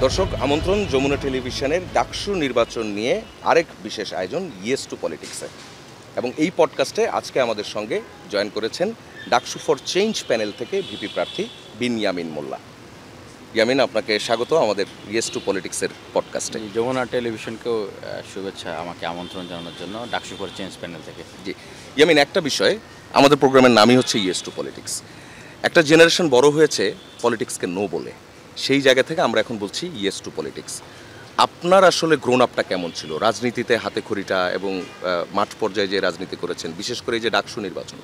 দর্শক আমন্ত্রণ যমুনা টেলিভিশনের ডাকসু নির্বাচন নিয়ে আরেক বিশেষ আয়োজন ইয়েস টু পলিটিক্সে। এবং এই পডকাস্টে আজকে আমাদের সঙ্গে জয়েন করেছেন ডাকসু ফর চেঞ্জ প্যানেল থেকে ভিপি প্রার্থী বিন ইয়ামিন মোল্লা। ইয়ামিন, আপনাকে স্বাগত আমাদের ইয়েস টু পলিটিক্সের পডকাস্টে। যমুনা টেলিভিশনকেও শুভেচ্ছা আমাকে আমন্ত্রণ জানানোর জন্য ডাকসু ফর চেঞ্জ প্যানেল থেকে। জি ইয়ামিন, একটা বিষয়, আমাদের প্রোগ্রামের নামই হচ্ছে ইয়েস টু পলিটিক্স। একটা জেনারেশন বড় হয়েছে পলিটিক্সকে নো বলে, সেই জায়গা থেকে আমরা এখন বলছি ইয়েস টু পলিটিক্স। আপনার আসলে গ্রোন আপটা কেমন ছিল রাজনীতিতে, হাতে খড়িটা এবং মাঠ পর্যায়ে যে রাজনীতি করেছেন, বিশেষ করে এই যে ডাকসু নির্বাচন,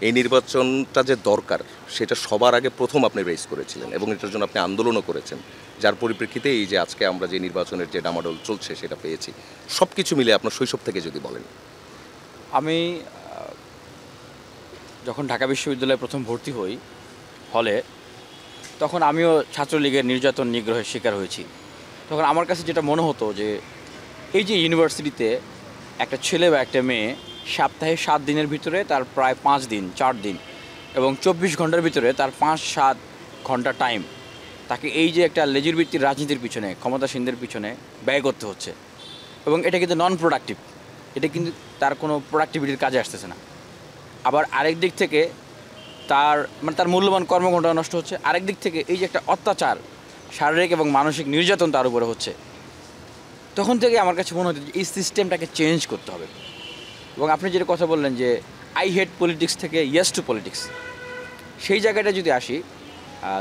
এই নির্বাচনটা যে দরকার সেটা সবার আগে প্রথম আপনি রেজ করেছিলেন এবং এটার জন্য আপনি আন্দোলনও করেছেন, যার পরিপ্রেক্ষিতে এই যে আজকে আমরা যে নির্বাচনের যে ডামাডোল চলছে সেটা পেয়েছি। সব কিছু মিলে আপনার শৈশব থেকে যদি বলেন। আমি যখন ঢাকা বিশ্ববিদ্যালয়ে প্রথম ভর্তি হই হলে, তখন আমিও ছাত্রলীগের নির্যাতন নিগ্রহের শিকার হয়েছি। তখন আমার কাছে যেটা মনে হতো যে এই যে ইউনিভার্সিটিতে একটা ছেলে বা একটা মেয়ে সপ্তাহে 7 দিনের ভিতরে তার প্রায় 5 দিন 4 দিন এবং 24 ঘন্টার ভিতরে তার 5-7 ঘন্টা টাইম তাকে এই যে একটা লেজুর ভিত্তির রাজনীতির পিছনে, ক্ষমতাসীনদের পিছনে ব্যয় করতে হচ্ছে, এবং এটা কিন্তু নন প্রোডাক্টিভ, এটা কিন্তু তার কোনো প্রোডাক্টিভিটির কাজে আসতেছে না। আবার আরেক দিক থেকে তার মূল্যবান কর্মঘণ্টা নষ্ট হচ্ছে। আরেক দিক থেকে এই যে একটা অত্যাচার, শারীরিক এবং মানসিক নির্যাতন তার উপরে হচ্ছে। তখন থেকে আমার কাছে মনে হতো যে এই সিস্টেমটাকে চেঞ্জ করতে হবে। এবং আপনি যেটা কথা বললেন যে আই হেট পলিটিক্স থেকে ইয়েস টু পলিটিক্স, সেই জায়গাটা যদি আসি,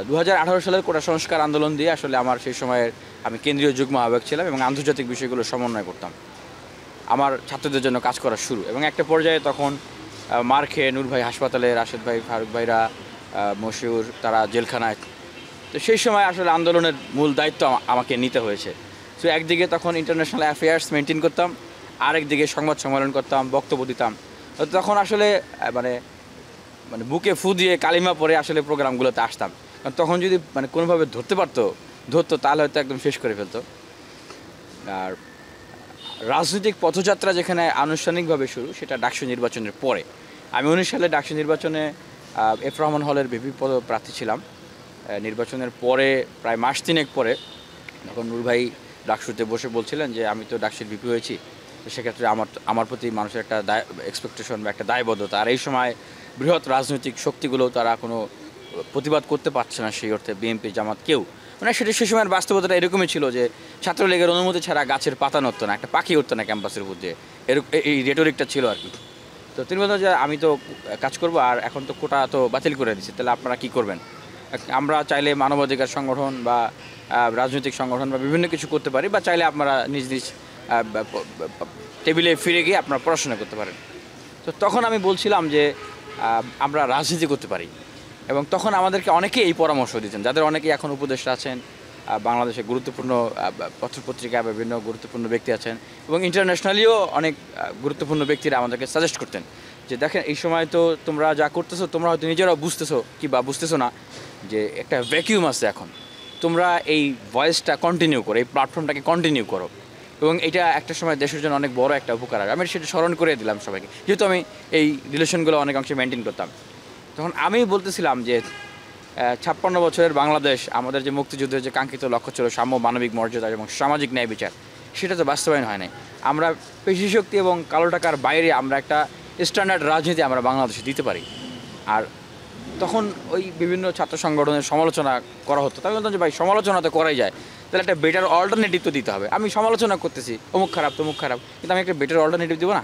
2018 সালের কোটা সংস্কার আন্দোলন দিয়ে আসলে আমার সেই সময়ের আমি কেন্দ্রীয় যুগ্ম আহ্বায়ক ছিলাম এবং আন্তর্জাতিক বিষয়গুলো সমন্বয় করতাম। আমার ছাত্রদের জন্য কাজ করা শুরু, এবং একটা পর্যায়ে তখন মার খেয়ে নূর ভাই হাসপাতালে, রাশেদ ভাই, ফারুক ভাইরা, মশিউর, তারা জেলখানায়। তো সেই সময় আসলে আন্দোলনের মূল দায়িত্ব আমাকে নিতে হয়েছে। সো একদিকে তখন ইন্টারন্যাশনাল অ্যাফেয়ার্স মেনটেন করতাম, আরেকদিকে সংবাদ সম্মেলন করতাম, বক্তব্য দিতাম। তখন আসলে মানে বুকে ফু দিয়ে কালিমা পরে আসলে প্রোগ্রামগুলোতে আসতাম, কারণ তখন যদি কোনোভাবে ধরতো তাহলে হয়তো একদম শেষ করে ফেলতো। আর রাজনৈতিক পথযাত্রা যেখানে আনুষ্ঠানিকভাবে শুরু, সেটা ডাকসু নির্বাচনের পরে। আমি 19 সালে ডাকসু নির্বাচনে এফ রহমান হলের ভিপি পদ প্রার্থী ছিলাম। নির্বাচনের পরে প্রায় মাস 3 পরে তখন নূর ভাই ডাকসুতে বসে বলছিলেন যে আমি তো ডাকসুর ভিপি হয়েছি, তো সেক্ষেত্রে আমার প্রতি মানুষের একটা এক্সপেকটেশন বা একটা দায়বদ্ধতা। আর এই সময় বৃহৎ রাজনৈতিক শক্তিগুলো তারা কোনো প্রতিবাদ করতে পারছে না, সেই অর্থে বিএনপি, জামাত, কেউ সেটা সে সময়ের বাস্তবতাটা এরকমই ছিল যে ছাত্রলীগের অনুমতি ছাড়া গাছের পাতা নড়তো না, একটা পাখি উঠতো না ক্যাম্পাসের উপর দিয়ে, এই রেটোরিকটা ছিল আর কি। তো তিনি বলতেন যে আমি তো কাজ করব, আর এখন তো কোটা তো বাতিল করে দিচ্ছে, তাহলে আপনারা কী করবেন? আমরা চাইলে মানবাধিকার সংগঠন বা রাজনৈতিক সংগঠন বা বিভিন্ন কিছু করতে পারি, বা চাইলে আপনারা নিজ নিজ টেবিলে ফিরে গিয়ে আপনারা পড়াশোনা করতে পারেন। তো তখন আমি বলছিলাম যে আমরা রাজনীতি করতে পারি, এবং তখন আমাদেরকে অনেকেই এই পরামর্শ দিতেন, যাদের অনেকেই এখন উপদেষ্টা আছেন, বাংলাদেশে গুরুত্বপূর্ণ পত্রপত্রিকা বিভিন্ন গুরুত্বপূর্ণ ব্যক্তি আছেন, এবং ইন্টারন্যাশনালিও অনেক গুরুত্বপূর্ণ ব্যক্তিরা আমাদেরকে সাজেস্ট করতেন যে দেখেন, এই সময় তো তোমরা যা করতেছো তোমরা হয়তো নিজেরাও বুঝতেছো কি বা বুঝতেছো না যে একটা ভ্যাকিউম আছে এখন, তোমরা এই ভয়েসটা কন্টিনিউ করো, এই প্ল্যাটফর্মটাকে কন্টিনিউ করো, এবং এটা একটা সময় দেশের জন্য অনেক বড় একটা উপকার হবে। আমি সেটা স্মরণ করে দিলাম সবাইকে, যেহেতু আমি এই রিলেশনগুলো অনেক অংশে মেনটেন করতাম। তখন আমি বলতেছিলাম যে 56 বছরের বাংলাদেশ, আমাদের যে মুক্তিযুদ্ধের যে কাঙ্ক্ষিত লক্ষ্য ছিল সাম্য, মানবিক মর্যাদা এবং সামাজিক ন্যায় বিচার, সেটা তো বাস্তবায়ন হয় নাই। আমরা পেশি শক্তি এবং কালো টাকার বাইরে আমরা একটা স্ট্যান্ডার্ড রাজনীতি আমরা বাংলাদেশে দিতে পারি। আর তখন ওই বিভিন্ন ছাত্র সংগঠনের সমালোচনা করা হতো। তাই বলতাম যে ভাই, সমালোচনা তো করাই যায়, তাহলে একটা বেটার অল্টারনেটিভ তো দিতে হবে। আমি সমালোচনা করতেছি অমুক খারাপ তমুক খারাপ, কিন্তু আমি একটা বেটার অল্টারনেটিভ দেবো না?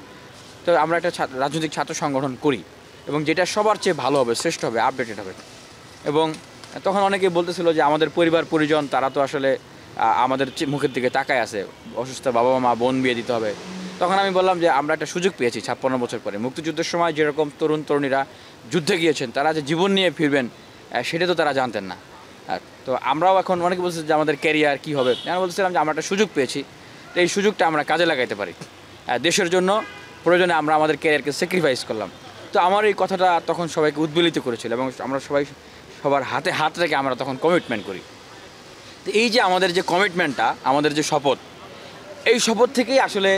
তো আমরা একটা রাজনৈতিক ছাত্র সংগঠন করি, এবং যেটা সবার চেয়ে ভালো হবে, শ্রেষ্ঠ হবে, আপডেটেড হবে। এবং তখন অনেকে বলতেছিল যে আমাদের পরিবার পরিজন তারা তো আসলে আমাদের মুখের দিকে তাকায় আছে, অসুস্থ বাবা মা বোন বিয়ে দিতে হবে। তখন আমি বললাম যে আমরা একটা সুযোগ পেয়েছি 56 বছর পরে। মুক্তিযুদ্ধের সময় যেরকম তরুণ তরুণীরা যুদ্ধে গিয়েছেন, তারা যে জীবন নিয়ে ফিরবেন সেটা তো তারা জানতেন না। তো আমরাও এখন অনেকে বলছে যে আমাদের ক্যারিয়ার কী হবে। আমি বলছিলাম যে আমরা একটা সুযোগ পেয়েছি, তো এই সুযোগটা আমরা কাজে লাগাইতে পারি। দেশের জন্য প্রয়োজনে আমরা আমাদের ক্যারিয়ারকে স্যাক্রিফাইস করলাম। তো আমার এই কথাটা তখন সবাইকে উদ্বেলিত করেছিল, এবং আমরা সবার হাতে হাত রেখে আমরা তখন কমিটমেন্ট করি। তো এই যে আমাদের যে কমিটমেন্টটা, আমাদের যে শপথ, এই শপথ থেকেই আসলে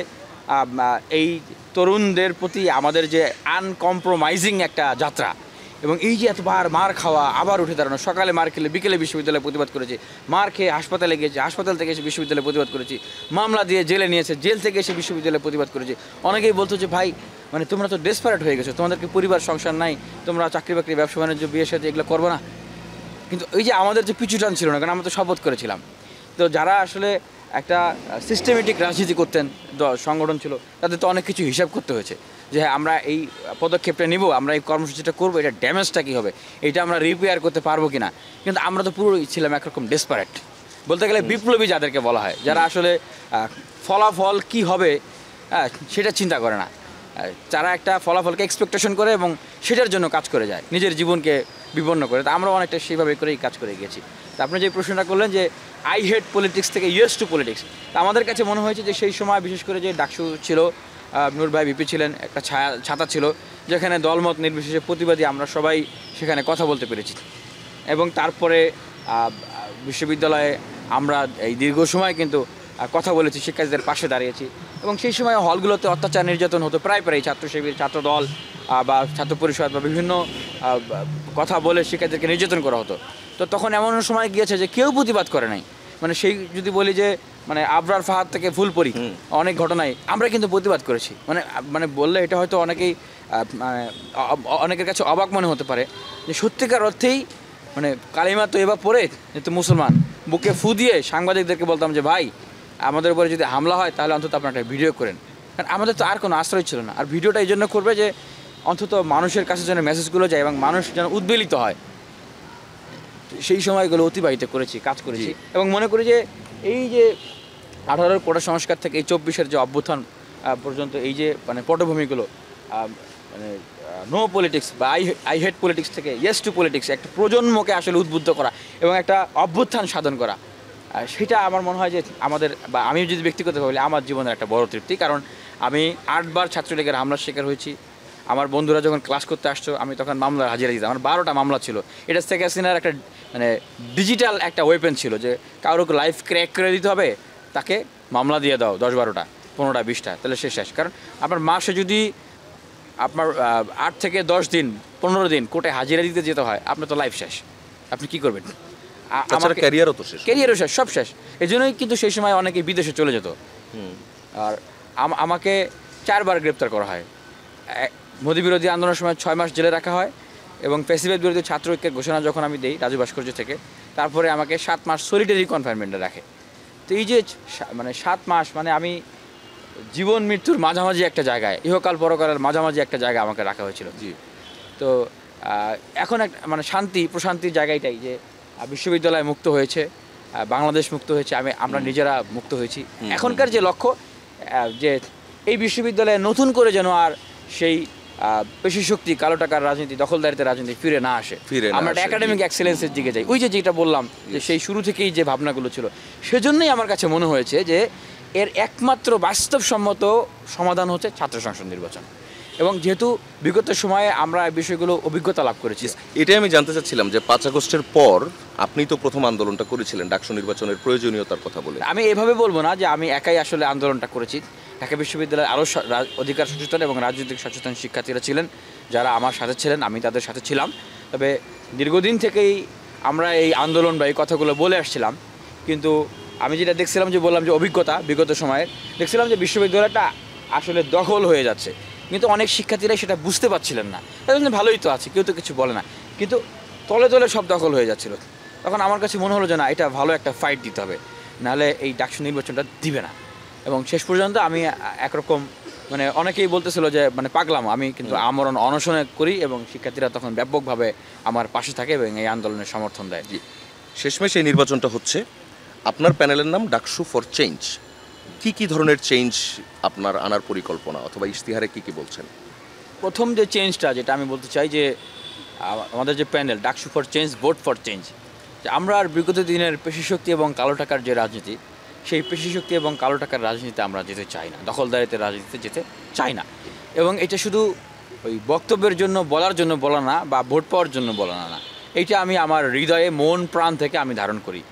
এই তরুণদের প্রতি আমাদের যে আনকম্প্রোমাইজিং একটা যাত্রা, এবং এই যে এতবার মার খাওয়া, আবার উঠে দাঁড়ানো, সকালে মার খেলে বিকেলে বিশ্ববিদ্যালয়ে প্রতিবাদ করেছি, মার খেয়ে হাসপাতালে গিয়েছি, হাসপাতাল থেকে এসে বিশ্ববিদ্যালয়ে প্রতিবাদ করেছি, মামলা দিয়ে জেলে নিয়েছে, জেল থেকে এসে বিশ্ববিদ্যালয়ে প্রতিবাদ করেছি। অনেকেই বলতো যে ভাই মানে তোমরা তো ডেসপারেট হয়ে গেছো, তোমাদেরকে পরিবার সংসার নাই, তোমরা চাকরি বাকরি ব্যবসা বাণিজ্য বিয়ে সাথে এগুলো করবো না। কিন্তু এই যে আমাদের যে পিছু টান ছিল না, কারণ আমরা তো শপথ করেছিলাম। তো যারা আসলে একটা সিস্টেমেটিক রাজনীতি করতেন, সংগঠন ছিল, তাদের তো অনেক কিছু হিসাব করতে হয়েছে যে হ্যাঁ আমরা এই পদক্ষেপটা নিব, আমরা এই কর্মসূচিটা করবো, এটা ড্যামেজটা কী হবে, এটা আমরা রিপেয়ার করতে পারবো কি না। কিন্তু আমরা তো পুরোই ছিলাম একরকম ডেসপারেট, বলতে গেলে বিপ্লবী যাদেরকে বলা হয়, যারা আসলে ফলাফল কি হবে সেটা চিন্তা করে না, যারা একটা ফলাফলকে এক্সপেকটেশন করে এবং সেটার জন্য কাজ করে যায়, নিজের জীবনকে বিপন্ন করে। তো আমরা অনেকটা সেইভাবে করেই কাজ করে গেছি। তো আপনি যে প্রশ্নটা করলেন যে আই হেট পলিটিক্স থেকে ইয়েস টু পলিটিক্স, তা আমাদের কাছে মনে হয়েছে যে সেই সময় বিশেষ করে যে ডাকসু ছিল, নূর ভাই ভিপি ছিলেন, একটা ছাতা ছিল যেখানে দলমত নির্বিশেষে প্রতিবাদী আমরা সবাই সেখানে কথা বলতে পেরেছি। এবং তারপরে বিশ্ববিদ্যালয়ে আমরা এই দীর্ঘ সময় কিন্তু কথা বলেছি, শিক্ষার্থীদের পাশে দাঁড়িয়েছি। এবং সেই সময় হলগুলোতে অত্যাচার নির্যাতন হতো প্রায় ছাত্র শিবির, ছাত্র দল বা ছাত্র পরিষদ বা বিভিন্ন কথা বলে শিক্ষার্থীদেরকে নির্যাতন করা হতো। তো তখন এমন সময় গিয়েছে যে কেউ প্রতিবাদ করে নাই। মানে সেই যদি বলি যে মানে আবরার ফাহাদ থেকে ফুলপরি অনেক ঘটনায় আমরা কিন্তু প্রতিবাদ করেছি। মানে মানে বললে এটা হয়তো অনেকেই অনেকের কাছে অবাক মনে হতে পারে যে সত্যিকার অর্থেই মানে কালিমা তো এবার পড়ে যেহেতু মুসলমান, বুকে ফু দিয়ে সাংবাদিকদেরকে বলতাম যে ভাই আমাদের উপরে যদি হামলা হয় তাহলে অন্তত আপনারা একটা ভিডিও করেন, কারণ আমাদের তো আর কোনো আশ্রয় ছিল না। আর ভিডিওটা এই জন্য করবে যে অন্তত মানুষের কাছে যেন মেসেজগুলো যায় এবং মানুষ যেন উদ্বেলিত হয়। সেই সময়গুলো অতিবাহিত করেছি, কাজ করেছি এবং মনে করি যে এই যে 18-র কোটা সংস্কার থেকে এই 24-এর যে অভ্যুত্থান পর্যন্ত এই যে মানে পটভূমিগুলো, মানে নো পলিটিক্স বা আই হেট পলিটিক্স থেকে ইয়েস টু পলিটিক্স, একটা প্রজন্মকে আসলে উদ্বুদ্ধ করা এবং একটা অভ্যুত্থান সাধন করা, সেটা আমার মনে হয় যে আমাদের বা আমি যদি ব্যক্তিগতভাবে বলি আমার জীবনের একটা বড় তৃপ্তি। কারণ আমি 8বার ছাত্রলীগের হামলার শিকার হয়েছি। আমার বন্ধুরা যখন ক্লাস করতে আসতো আমি তখন মামলার হাজিরা দিতাম। আমার 12টা মামলা ছিল। এটা শেখ হাসিনার একটা মানে ডিজিটাল একটা ওয়েপেন ছিল যে কারোকে লাইফ ক্র্যাক করে দিতে হবে, তাকে মামলা দিয়ে দাও 10-12টা 15টা 20টা, তাহলে সে শেষ। কারণ আপনার মাসে যদি আপনার 8 থেকে 10 দিন 15 দিন কোর্টে হাজিরা দিতে যেতে হয়, আপনার তো লাইফ শেষ, আপনি কি করবেন? আমার ক্যারিয়ারও তো শেষ, ক্যারিয়ারও শেষ, সব শেষ। এই জন্যই কিন্তু সেই সময় অনেকে বিদেশে চলে যেত। আর আমাকে 4বার গ্রেপ্তার করা হয়। মোদি বিরোধী আন্দোলনের সময় 6 মাস জেলে রাখা হয় এবং ফ্যাসিবাদ বিরোধী ছাত্র ঐক্যের ঘোষণা যখন আমি দিই রাজু ভাস্কর্য থেকে, তারপরে আমাকে 7 মাস সলিটারি কনফাইনমেন্টে রাখে। তো এই যে মানে 7 মাস মানে আমি জীবন মৃত্যুর মাঝামাঝি একটা জায়গায়, ইহকাল পরকালের মাঝামাঝি একটা জায়গায় আমাকে রাখা হয়েছিল। তো এখন এক মানে শান্তি প্রশান্তির জায়গাটাই যে বিশ্ববিদ্যালয় মুক্ত হয়েছে, বাংলাদেশ মুক্ত হয়েছে, আমরা নিজেরা মুক্ত হয়েছি। এখনকার যে লক্ষ্য যে এই বিশ্ববিদ্যালয়ে নতুন করে যেন আর সেই পেশি শক্তি, কালো টাকার রাজনীতি, দখলদারিত্বের রাজনীতি ফিরে না আসে, আমরা একটা একাডেমিক এক্সেলেন্সের দিকে যাই। ওই যে যেটা বললাম যে সেই শুরু থেকেই যে ভাবনাগুলো ছিল, সেজন্যই আমার কাছে মনে হয়েছে যে এর একমাত্র বাস্তবসম্মত সমাধান হচ্ছে ছাত্র সংসদ নির্বাচন। এবং যেহেতু বিগত সময়ে আমরা এই বিষয়গুলো অভিজ্ঞতা লাভ করেছি, এটাই আমি জানতে চাচ্ছিলাম যে 5 আগস্টের পর আপনি তো প্রথম আন্দোলনটা করেছিলেন ডাকসু নির্বাচনের প্রয়োজনীয়তার কথা বলে। আমি এভাবে বলবো না যে আমি একাই আসলে আন্দোলনটা করেছি। ঢাকা বিশ্ববিদ্যালয়ের আরও অধিকার সচেতন এবং রাজনৈতিক সচেতন শিক্ষার্থীরা ছিলেন যারা আমার সাথে ছিলেন, আমি তাদের সাথে ছিলাম। তবে দীর্ঘদিন থেকেই আমরা এই আন্দোলন বা এই কথাগুলো বলে আসছিলাম। কিন্তু আমি যেটা দেখছিলাম যে বললাম যে অভিজ্ঞতা বিগত সময়ে দেখছিলাম যে বিশ্ববিদ্যালয়টা আসলে দখল হয়ে যাচ্ছে, কিন্তু অনেক শিক্ষার্থীরাই সেটা বুঝতে পারছিলেন না। তাই জন্য ভালোই তো আছে, কেউ তো কিছু বলে না, কিন্তু তলে তলে সব দখল হয়ে যাচ্ছিল। তখন আমার কাছে মনে হলো যে না, এটা ভালো একটা ফাইট দিতে হবে, নাহলে এই ডাকসু নির্বাচনটা দিবে না। এবং শেষ পর্যন্ত আমি একরকম মানে অনেকেই বলতেছিল যে মানে পাগলাম, আমি কিন্তু আমরণ অনশনে করি এবং শিক্ষার্থীরা তখন ব্যাপকভাবে আমার পাশে থাকে এবং এই আন্দোলনের সমর্থন দেয়। শেষমেশ এই নির্বাচনটা হচ্ছে, আপনার প্যানেলের নাম ডাকসু ফর চেঞ্জ। কি ধরনের চেঞ্জ আপনার আনার পরিকল্পনা অথবা ইশতিহারে কি বলছেন? প্রথম যে চেঞ্জটা যেটা আমি বলতে চাই যে আমাদের যে panel DUCSU for change, vote for change, যে আমরা আর বিগত দিনের পেশিশক্তি এবং কালো টাকার যে রাজনীতি, সেই পেশিশক্তি এবং কালো টাকার রাজনীতিতে আমরা যেতে চাই না, দখলদারিত্বের রাজনীতিতে যেতে চাই না। এবং এটা শুধু ওই বক্তব্যের জন্য বলার জন্য বলা না বা ভোট পাওয়ার জন্য বলা না, এইটা আমি আমার হৃদয়ে মন প্রাণ থেকে আমি ধারণ করি।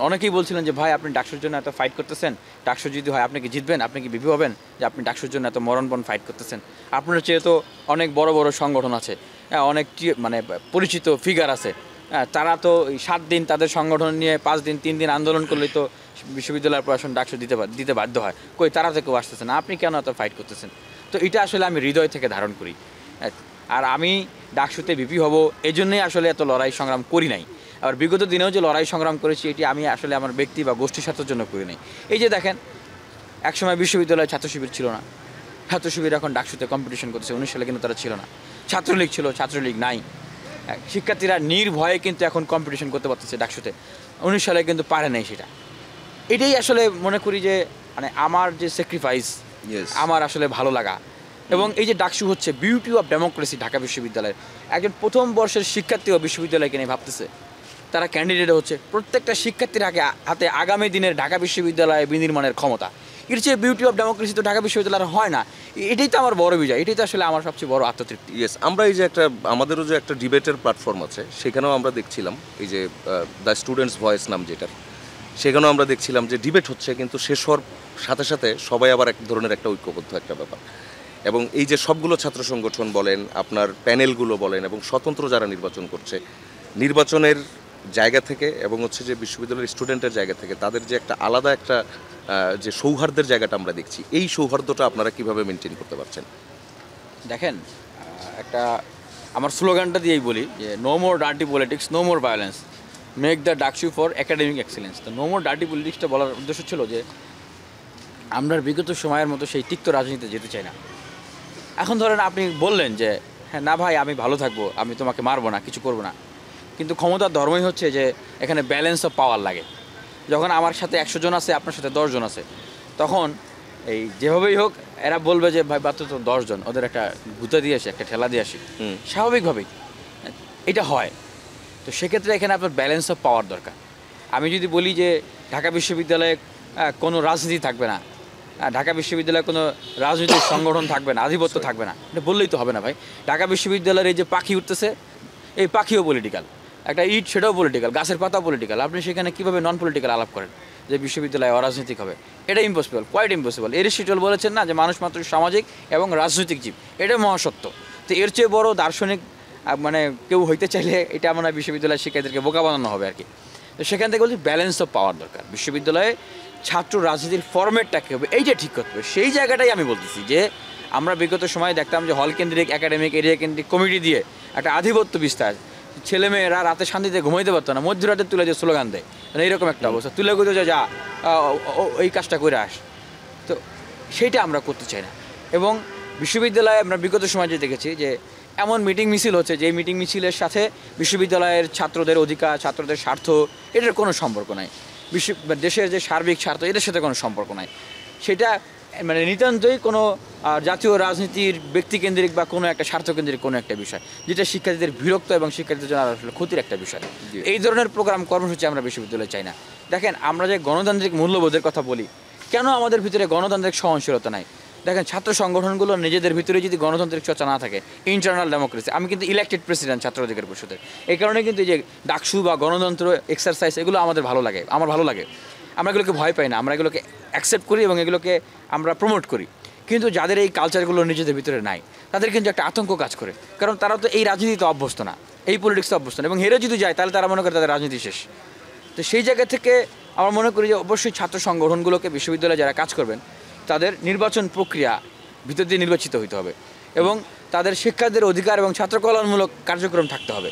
অনেকেই বলছিলেন যে ভাই আপনি ডাকসুর জন্য এত ফাইট করতেছেন, ডাকসু যদি হয় আপনি কি জিতবেন, আপনি কি বিপি হবেন, যে আপনি ডাকসুর জন্য এত মরণপণ ফাইট করতেছেন, আপনার চেয়ে তো অনেক বড় বড় সংগঠন আছে, অনেক মানে পরিচিত ফিগার আছে, তারা তো 7 দিন তাদের সংগঠন নিয়ে 5 দিন 3 দিন আন্দোলন করলেই তো বিশ্ববিদ্যালয়ের প্রশাসন ডাকসু দিতে বাধ্য হয়। কই তারা তো কেউ আসতেছে না, আপনি কেন এত ফাইট করতেছেন? তো এটা আসলে আমি হৃদয় থেকে ধারণ করি। আর আমি ডাকসুতে ভিপি হব এই জন্যই আসলে এত লড়াই সংগ্রাম করি নাই। আর বিগত দিনেও যে লড়াই সংগ্রাম করেছি এটি আমি আসলে আমার ব্যক্তি বা গোষ্ঠী স্বার্থের জন্য করি নাই। এই যে দেখেন, একসময় বিশ্ববিদ্যালয়ে ছাত্র শিবির ছিল না, ছাত্র শিবির এখন ডাকসুতে কম্পিটিশন করছে। 19 সালে কিন্তু তারা ছিল না। ছাত্রলীগ ছিল, ছাত্রলীগ নাই। শিক্ষার্থীরা নির্ভয়ে কিন্তু এখন কম্পিটিশন করতে পারতেছে ডাকসুতে, 19 সালে কিন্তু পারে নাই সেটা। এটাই আসলে মনে করি যে মানে আমার যে স্যাক্রিফাইস, আমার আসলে ভালো লাগা। এবং এই যে ডাকসু হচ্ছে বিউটি অফ ডেমোক্রেসি ঢাকা বিশ্ববিদ্যালয়ের। একজন প্রথম বর্ষের শিক্ষার্থীও বিশ্ববিদ্যালয়কে নিয়ে ভাবতেছে, তারা ক্যান্ডিডেট হচ্ছে। প্রত্যেকটা শিক্ষার্থীর হাতে আগামী দিনের ঢাকা বিশ্ববিদ্যালয়ে বিনির্মাণের ক্ষমতা। এর চেয়ে বিউটি অফ ডেমোক্রেসি তো ঢাকা বিশ্ববিদ্যালয়ের হয় না। এটাই তো আমার বড় বিজয়, এটাই তো আসলে আমার সবচেয়ে বড় আত্মতৃপ্তি। ইয়েস, আমরা এই যে আমাদেরও যে একটা ডিবেটের প্ল্যাটফর্ম আছে, সেখানেও আমরা দেখছিলাম এই যে দ্য স্টুডেন্টস ভয়েস নাম যেটার, সেখানেও আমরা দেখছিলাম যে ডিবেট হচ্ছে, কিন্তু শেষ হওয়ার সাথে সাথে সবাই আবার এক ধরনের একটা ঐক্যবদ্ধ একটা ব্যাপার। এবং এই যে সবগুলো ছাত্র সংগঠন বলেন, আপনার প্যানেলগুলো বলেন, এবং স্বতন্ত্র যারা নির্বাচন করছে, নির্বাচনের জায়গা থেকে এবং হচ্ছে যে বিশ্ববিদ্যালয়ের স্টুডেন্টের জায়গা থেকে তাদের যে একটা আলাদা একটা যে সৌহার্দ্যের জায়গাটা আমরা দেখছি, এই সৌহার্দ্যটা আপনারা কিভাবে মেনটেন করতে পারছেন? দেখেন, একটা আমার স্লোগানটা দিয়েই বলি যে no more dirty politics, no more violence, make the DUCSU for academic excellence. তো নো মোর ডার্টি পলিটিক্সটা বলার উদ্দেশ্য ছিল যে আমরা বিগত সময়ের মতো সেই তিক্ত রাজনীতিতে যেতে চাই না। এখন ধরেন আপনি বললেন যে হ্যাঁ না ভাই আমি ভালো থাকবো, আমি তোমাকে মারবো না, কিছু করবো না, কিন্তু ক্ষমতার ধর্মই হচ্ছে যে এখানে ব্যালেন্স অফ পাওয়ার লাগে। যখন আমার সাথে 100 জন আছে, আপনার সাথে 10 জন আছে, তখন এই যেভাবেই হোক এরা বলবে যে ভাই বাচ্চা তো 10 জন, ওদের একটা গুঁতা দিয়ে আসি, একটা ঠেলা দিয়ে আসি, স্বাভাবিকভাবেই এটা হয়। তো সেক্ষেত্রে এখানে আপনার ব্যালেন্স অফ পাওয়ার দরকার। আমি যদি বলি যে ঢাকা বিশ্ববিদ্যালয়ে কোনো রাজনীতি থাকবে না, ঢাকা বিশ্ববিদ্যালয়ে কোনো রাজনৈতিক সংগঠন থাকবে না, আধিপত্য থাকবে না, এটা বললেই তো হবে না ভাই। ঢাকা বিশ্ববিদ্যালয়ের এই যে পাখি উঠতেছে, এই পাখিও পলিটিক্যাল, একটা ইট সেটাও পলিটিক্যাল, গাছের পাতাও পলিটিক্যাল। আপনি সেখানে কীভাবে নন পলিটিক্যাল আলাপ করেন যে বিশ্ববিদ্যালয় অরাজনৈতিক হবে? এটা ইম্পসিবল, কোয়াইট ইম্পসিবল। এরিস্টটল বলেছেন না যে মানুষ মাত্র সামাজিক এবং রাজনৈতিক জীব, এটা মহাসত্য। তো এর চেয়ে বড় দার্শনিক মানে কেউ হইতে চাইলে এটা মনে হয় বিশ্ববিদ্যালয়ের শিক্ষার্থীদেরকে বোকা বানানো হবে আর কি। তো সেখান থেকে বলছি ব্যালেন্স অফ পাওয়ার দরকার। বিশ্ববিদ্যালয়ে ছাত্র রাজনীতির ফরম্যাটটা কী হবে এইটা ঠিক করতে হবে। সেই জায়গাটাই আমি বলতেছি যে আমরা বিগত সময়ে দেখতাম যে হল কেন্দ্রিক, একাডেমিক, এরিয়া কেন্দ্রিক কমিটি দিয়ে একটা আধিপত্য বিস্তার, ছেলেমেয়েরা রাতে শান্তিতে ঘুমাইতে পারতো না, মধ্যরাতে তুলে যে স্লোগান দেয়, মানে এইরকম একটা অবস্থা, তুলে গেছে যা এই কাজটা করে আস। তো সেইটা আমরা করতে চাই না। এবং বিশ্ববিদ্যালয়ে আমরা বিগত সময় যে দেখেছি যে এমন মিটিং মিছিল হচ্ছে যে মিটিং মিছিলের সাথে বিশ্ববিদ্যালয়ের ছাত্রদের অধিকার, ছাত্রদের স্বার্থ এটার কোনো সম্পর্ক নাই। দেশের যে সার্বিক স্বার্থ এটার সাথে কোনো সম্পর্ক নাই। সেটা মানে নিতান্তই কোনো জাতীয় রাজনীতির ব্যক্তিকেন্দ্রিক বা কোনো একটা স্বার্থকেন্দ্রিক কোনো একটা বিষয়, যেটা শিক্ষার্থীদের বিরক্ত এবং শিক্ষার্থীদের জন্য আসলে ক্ষতির একটা বিষয়। এই ধরনের প্রোগ্রাম কর্মসূচি আমরা বিশ্ববিদ্যালয়ে চাই না। দেখেন, আমরা যে গণতান্ত্রিক মূল্যবোধের কথা বলি, কেন আমাদের ভিতরে গণতান্ত্রিক সহনশীলতা নাই? দেখেন, ছাত্র সংগঠনগুলো নিজেদের ভিতরে যদি গণতান্ত্রিক চর্চা না থাকে, ইন্টারনাল ডেমোক্রেসি, আমি কিন্তু ইলেক্টেড প্রেসিডেন্ট ছাত্র অধিকার পরিষদের, এই কারণে কিন্তু এই যে ডাকসু বা গণতন্ত্র এক্সারসাইজ এগুলো আমাদের ভালো লাগে, আমার ভালো লাগে। আমরা এগুলোকে ভয় পাই না, আমরা এগুলোকে অ্যাকসেপ্ট করি এবং এগুলোকে আমরা প্রমোট করি। কিন্তু যাদের এই কালচারগুলো নিজেদের ভিতরে নাই, তাদের কিন্তু একটা আতঙ্ক কাজ করে, কারণ তারা তো এই রাজনীতিতে অভ্যস্ত না, এই পলিটিক্সে অভ্যস্ত না, এবং হেরে যদি যায় তাহলে তারা মনে করে তাদের রাজনীতি শেষ। তো সেই জায়গা থেকে আমরা মনে করি যে অবশ্যই ছাত্র সংগঠনগুলোকে বিশ্ববিদ্যালয়ে যারা কাজ করবেন তাদের নির্বাচন প্রক্রিয়া ভিতর দিয়ে নির্বাচিত হইতে হবে, এবং তাদের শিক্ষার্থীদের অধিকার এবং ছাত্র কল্যাণমূলক কার্যক্রম থাকতে হবে।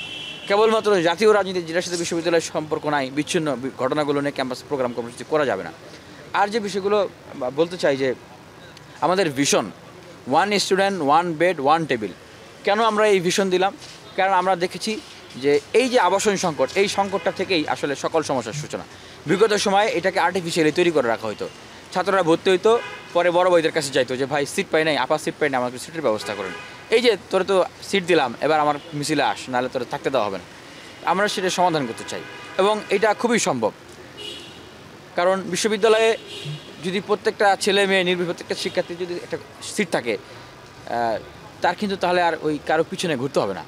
কেবলমাত্র জাতীয় রাজনীতি যেটার সাথে বিশ্ববিদ্যালয়ের সম্পর্ক নাই, বিচ্ছিন্ন ঘটনাগুলো নিয়ে ক্যাম্পাস প্রোগ্রাম কর্মসূচি করা যাবে না। আর যে বিষয়গুলো বলতে চাই যে আমাদের ভিশন 1 স্টুডেন্ট 1 বেড 1 টেবিল। কেন আমরা এই ভিশন দিলাম? কারণ আমরা দেখেছি যে এই যে আবাসন সংকট, এই সংকটটা থেকেই আসলে সকল সমস্যার সূচনা। বিগত সময়ে এটাকে আর্টিফিশিয়ালি তৈরি করে রাখা হতো, ছাত্ররা ভর্তি হইতো, পরে বড় ভাইদের কাছে যাইতো যে ভাই সিট পাই নাই, আপা সিট পাই না, আমাকে সিটের ব্যবস্থা করেন। এই যে তোরা তো সিট দিলাম, এবার আমার মিছিলে আস, নাহলে তোরা থাকতে দেওয়া হবে না। আমরা সেটা সমাধান করতে চাই এবং এটা খুবই সম্ভব। কারণ বিশ্ববিদ্যালয়ে যদি প্রত্যেকটা ছেলে মেয়ে প্রত্যেকটা শিক্ষার্থী যদি একটা সিট থাকে, তার কিন্তু তাহলে আর ওই কারো পিছনে ঘুরতে হবে না।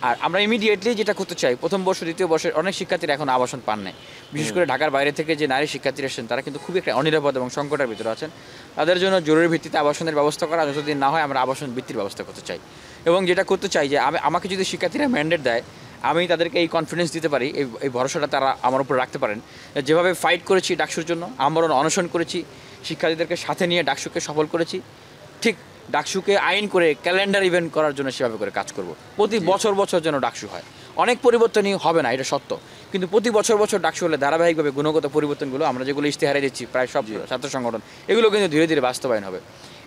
আর আমরা ইমিডিয়েটলি যেটা করতে চাই, প্রথম বর্ষ দ্বিতীয় বর্ষের অনেক শিক্ষার্থীরা এখন আবাসন পান নাই, বিশেষ করে ঢাকার বাইরে থেকে যে নারী শিক্ষার্থীরা আসেন তারা কিন্তু খুবই একটা অনিরাপদ এবং সংকটের ভিতরে আছেন। তাদের জন্য জরুরি ভিত্তিতে আবাসনের ব্যবস্থা করা, যতদিন না হয় আমরা আবাসন বৃত্তির ব্যবস্থা করতে চাই। এবং যেটা করতে চাই যে আমাকে যদি শিক্ষার্থীরা ম্যান্ডেট দেয়, আমি তাদেরকে এই কনফিডেন্স দিতে পারি, এই ভরসাটা তারা আমার উপর রাখতে পারেন। যেভাবে ফাইট করেছি ডাকসুর জন্য, আমরণ অনশন করেছি, শিক্ষার্থীদেরকে সাথে নিয়ে ডাকসুকে সফল করেছি, ঠিক ডাকসুকে আইন করে ক্যালেন্ডার ইভেন্ট করার জন্য সেভাবে করে কাজ করব। প্রতি বছর বছর যেন ডাকসু হয়। অনেক পরিবর্তনই হবে না, এটা সত্য, কিন্তু প্রতি বছর বছর ডাকসু হলে ধারাবাহিকভাবে গুণগত পরিবর্তনগুলো আমরা যেগুলো ইশতেহারে দিচ্ছি প্রায় সব ছাত্র সংগঠন, এগুলো কিন্তু ধীরে ধীরে বাস্তবায়ন হবে।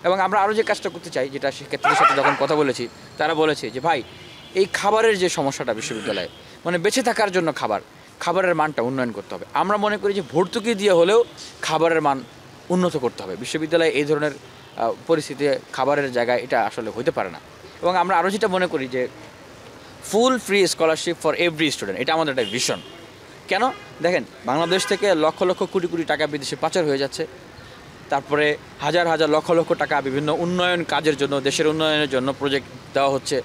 এবং আমরা আরও যে কাজটা করতে চাই, যেটা শিক্ষার্থীদের সাথে যখন কথা বলেছি তারা বলেছে যে ভাই, এই খাবারের যে সমস্যাটা বিশ্ববিদ্যালয়ে, মানে বেঁচে থাকার জন্য খাবারের মানটা উন্নয়ন করতে হবে। আমরা মনে করি যে ভর্তুকি দিয়ে হলেও খাবারের মান উন্নত করতে হবে। বিশ্ববিদ্যালয়ে এই ধরনের পরিস্থিতি, খাবারের জায়গায় এটা আসলে হতে পারে না। এবং আমরা আরও যেটা মনে করি যে full free scholarship for every student, এটা আমাদের একটা ভিশন। কেন দেখেন, বাংলাদেশ থেকে লক্ষ লক্ষ কোটি কোটি টাকা বিদেশে পাচার হয়ে যাচ্ছে, তারপরে হাজার হাজার লক্ষ লক্ষ টাকা বিভিন্ন উন্নয়ন কাজের জন্য, দেশের উন্নয়নের জন্য প্রজেক্ট দেওয়া হচ্ছে,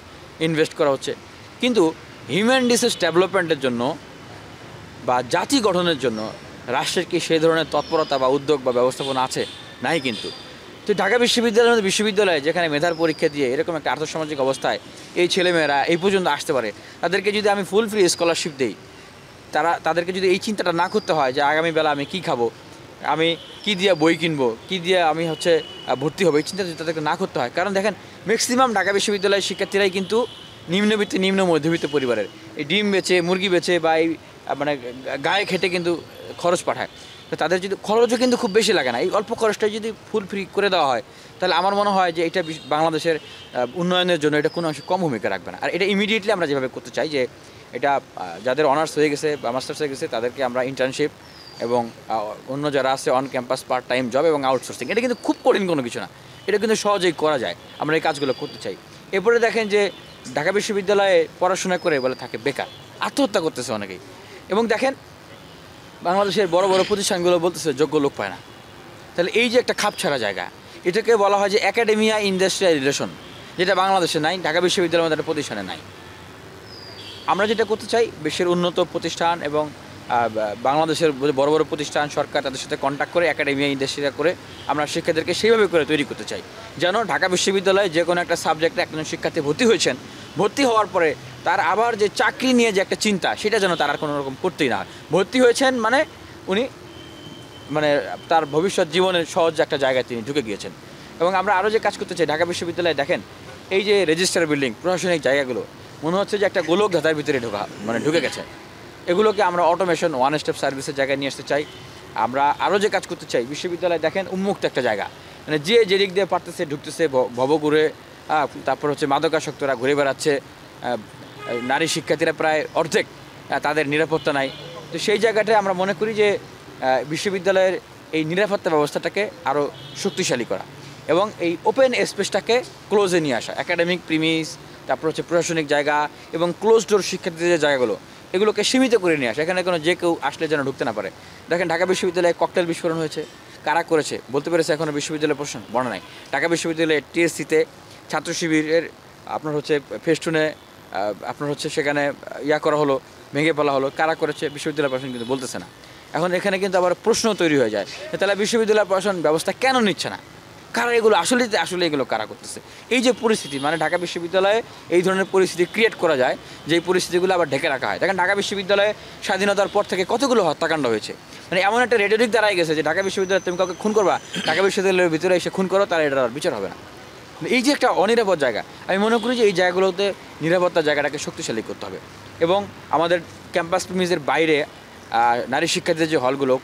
ইনভেস্ট করা হচ্ছে, কিন্তু হিউম্যান রিসোর্স ডেভেলপমেন্টের জন্য বা জাতি গঠনের জন্য রাষ্ট্রের কি সেই ধরনের তৎপরতা বা উদ্যোগ বা ব্যবস্থাপনা আছে? নাই। কিন্তু তো ঢাকা বিশ্ববিদ্যালয়ে যেখানে মেধার পরীক্ষা দিয়ে এরকম একটা আর্থসামাজিক অবস্থায় এই ছেলেমেয়েরা এই পর্যন্ত আসতে পারে, তাদেরকে যদি আমি ফুল ফ্রি স্কলারশিপ দিই, তাদেরকে যদি এই চিন্তাটা না করতে হয় যে আগামীবেলা আমি কী খাবো, আমি কী দিয়ে বই কিনবো, কী দিয়ে আমি ভর্তি হবো, এই চিন্তা যদি তাদেরকে না করতে হয়। কারণ দেখেন, ম্যাক্সিমাম ঢাকা বিশ্ববিদ্যালয়ের শিক্ষার্থীরাই কিন্তু নিম্নবিত্ত নিম্ন মধ্যবিত্ত পরিবারের, এই ডিম বেচে, মুরগি বেচে বা এই মানে গায়ে খেটে কিন্তু খরচ পাঠায়। তো তাদের যদি খরচও কিন্তু খুব বেশি লাগে না, এই অল্প খরচটা যদি ফুল ফ্রি করে দেওয়া হয়, তাহলে আমার মনে হয় যে এটা বাংলাদেশের উন্নয়নের জন্য এটা কোনো অংশে কম ভূমিকা রাখবে না। আর এটা ইমিডিয়েটলি আমরা যেভাবে করতে চাই যে এটা যাদের অনার্স হয়ে গেছে বা মাস্টার্স হয়ে গেছে তাদেরকে আমরা ইন্টার্নশিপ এবং অন্য যারা আছে on campus part time job এবং আউটসোর্সিং, এটা কিন্তু খুব কঠিন কোনো কিছু না, এটা কিন্তু সহজেই করা যায়। আমরা এই কাজগুলো করতে চাই। এরপরে দেখেন যে ঢাকা বিশ্ববিদ্যালয়ে পড়াশোনা করে বলে থাকে বেকার, আত্মহত্যা করতেছে অনেকেই। এবং দেখেন বাংলাদেশের বড় বড় প্রতিষ্ঠানগুলো বলতেছে যোগ্য লোক পায় না। তাহলে এই যে একটা খাপছাড়া জায়গা, এটাকে বলা হয় যে একাডেমিয়া ইন্ডাস্ট্রিয়াল রিলেশন, যেটা বাংলাদেশে নাই, ঢাকা বিশ্ববিদ্যালয়ের মধ্যে একটা প্রতিষ্ঠানে নাই। আমরা যেটা করতে চাই, বিশ্বের উন্নত প্রতিষ্ঠান এবং বাংলাদেশের বড় বড় প্রতিষ্ঠান, সরকার, তাদের সাথে কন্ট্যাক্ট করে একাডেমিয়া ইন্ডাস্ট্রিয়া করে আমরা শিক্ষার্থীদেরকে সেইভাবে করে তৈরি করতে চাই যেন ঢাকা বিশ্ববিদ্যালয়ে যে কোনো একটা সাবজেক্টে একজন শিক্ষার্থী ভর্তি হয়েছেন, ভর্তি হওয়ার পরে তার আবার যে চাকরি নিয়ে যে একটা চিন্তা, সেটা যেন তার আর কোনো রকম করতেই না হয়। ভর্তি হয়েছেন মানে উনি তার ভবিষ্যৎ জীবনের সহজ একটা জায়গায় তিনি ঢুকে গিয়েছেন। এবং আমরা আরও যে কাজ করতে চাই, ঢাকা বিশ্ববিদ্যালয়ে দেখেন এই যে রেজিস্ট্রার বিল্ডিং, প্রশাসনিক জায়গাগুলো মনে হচ্ছে যে একটা গোলক ধাঁধার ভিতরে ঢুকে গেছে। এগুলোকে আমরা অটোমেশন, ওয়ান স্টেপ সার্ভিসের জায়গায় নিয়ে আসতে চাই। আমরা আরও যে কাজ করতে চাই, বিশ্ববিদ্যালয়ে দেখেন উন্মুক্ত একটা জায়গা, মানে যে যেদিক দিয়ে পারতেছে ঢুকতেছে, ভবঘুরে, তারপর মাদকাসক্তরা ঘুরে বেড়াচ্ছে, নারী শিক্ষার্থীরা প্রায় অর্ধেক, তাদের নিরাপত্তা নাই। তো সেই জায়গাটায় আমরা মনে করি যে বিশ্ববিদ্যালয়ের এই নিরাপত্তা ব্যবস্থাটাকে আরও শক্তিশালী করা এবং এই ওপেন স্পেসটাকে ক্লোজে নিয়ে আসা, একাডেমিক প্রিমিস, তারপর প্রশাসনিক জায়গা এবং ক্লোজ ডোর শিক্ষার্থীদের জায়গাগুলো, এগুলোকে সীমিত করে নিয়ে আসে। এখানে কোনো যে কেউ আসলে যেন ঢুকতে না পারে। দেখেন ঢাকা বিশ্ববিদ্যালয়ে ককটেল বিস্ফোরণ হয়েছে, কারা করেছে বলতে পেরেছে এখনও বিশ্ববিদ্যালয় প্রশাসন বর্ণনা নাই। ঢাকা বিশ্ববিদ্যালয়ের টিএসসিতে ছাত্র শিবিরের ফেস্টুনে সেখানে করা হলো, ভেঙে ফেলা হলো, কারা করেছে বিশ্ববিদ্যালয় প্রশাসন কিন্তু বলতেছে না। এখন এখানে কিন্তু আবার প্রশ্ন তৈরি হয়ে যায়, তাহলে বিশ্ববিদ্যালয় প্রশাসন ব্যবস্থা কেন নিচ্ছে না, কারা এগুলো আসলে এগুলো কারা করতেছে। এই যে পরিস্থিতি, মানে ঢাকা বিশ্ববিদ্যালয়ে এই ধরনের পরিস্থিতি ক্রিয়েট করা যায়, যেই পরিস্থিতিগুলো আবার ঢেকে রাখা হয়। দেখেন ঢাকা বিশ্ববিদ্যালয়ে স্বাধীনতার পর থেকে কতগুলো হত্যাকাণ্ড হয়েছে, মানে এমন একটা রেটরিক দাঁড়ায় গেছে যে ঢাকা বিশ্ববিদ্যালয়ে তুমি কাউকে খুন করবা, ঢাকা বিশ্ববিদ্যালয়ের ভিতরে এসে খুন করো, তার এটার বিচার হবে না। এই যে একটা অনিরাপদ জায়গা, আমি মনে করি যে এই জায়গাগুলোতে নিরাপত্তার জায়গাটাকে শক্তিশালী করতে হবে। এবং আমাদের ক্যাম্পাস প্রিমিসের বাইরে নারী শিক্ষার্থীদের যে হলগুলো,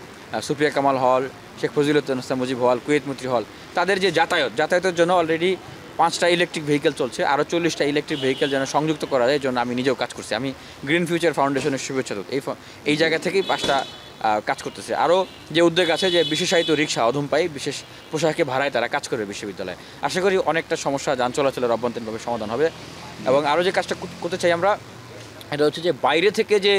সুফিয়া কামাল হল, শেখ ফজিলুদ্দিন মুজিব হল, কুয়েত মৈত্রী হল, তাদের যে যাতায়াতের জন্য অলরেডি 5টা ইলেকট্রিক ভেহিকেল চলছে, আরও 40টা ইলেকট্রিক ভেহিকেল যেন সংযুক্ত করা যায়, এই জন্য আমি নিজেও কাজ করছি। আমি গ্রিন ফিউচার ফাউন্ডেশনের শুভেচ্ছা দূত, এই জায়গা থেকেই 5টা কাজ করতেছে। আরও যে উদ্যোগ আছে যে বিশেষায়িত রিক্সা, অধম পাই, বিশেষ পোশাকে ভাড়ায় তারা কাজ করবে বিশ্ববিদ্যালয়ে। আশা করি অনেকটা সমস্যা যান চলাচলের অভ্যন্তরীণভাবে সমাধান হবে। এবং আরও যে কাজটা করতে চাই আমরা, এটা হচ্ছে যে বাইরে থেকে যে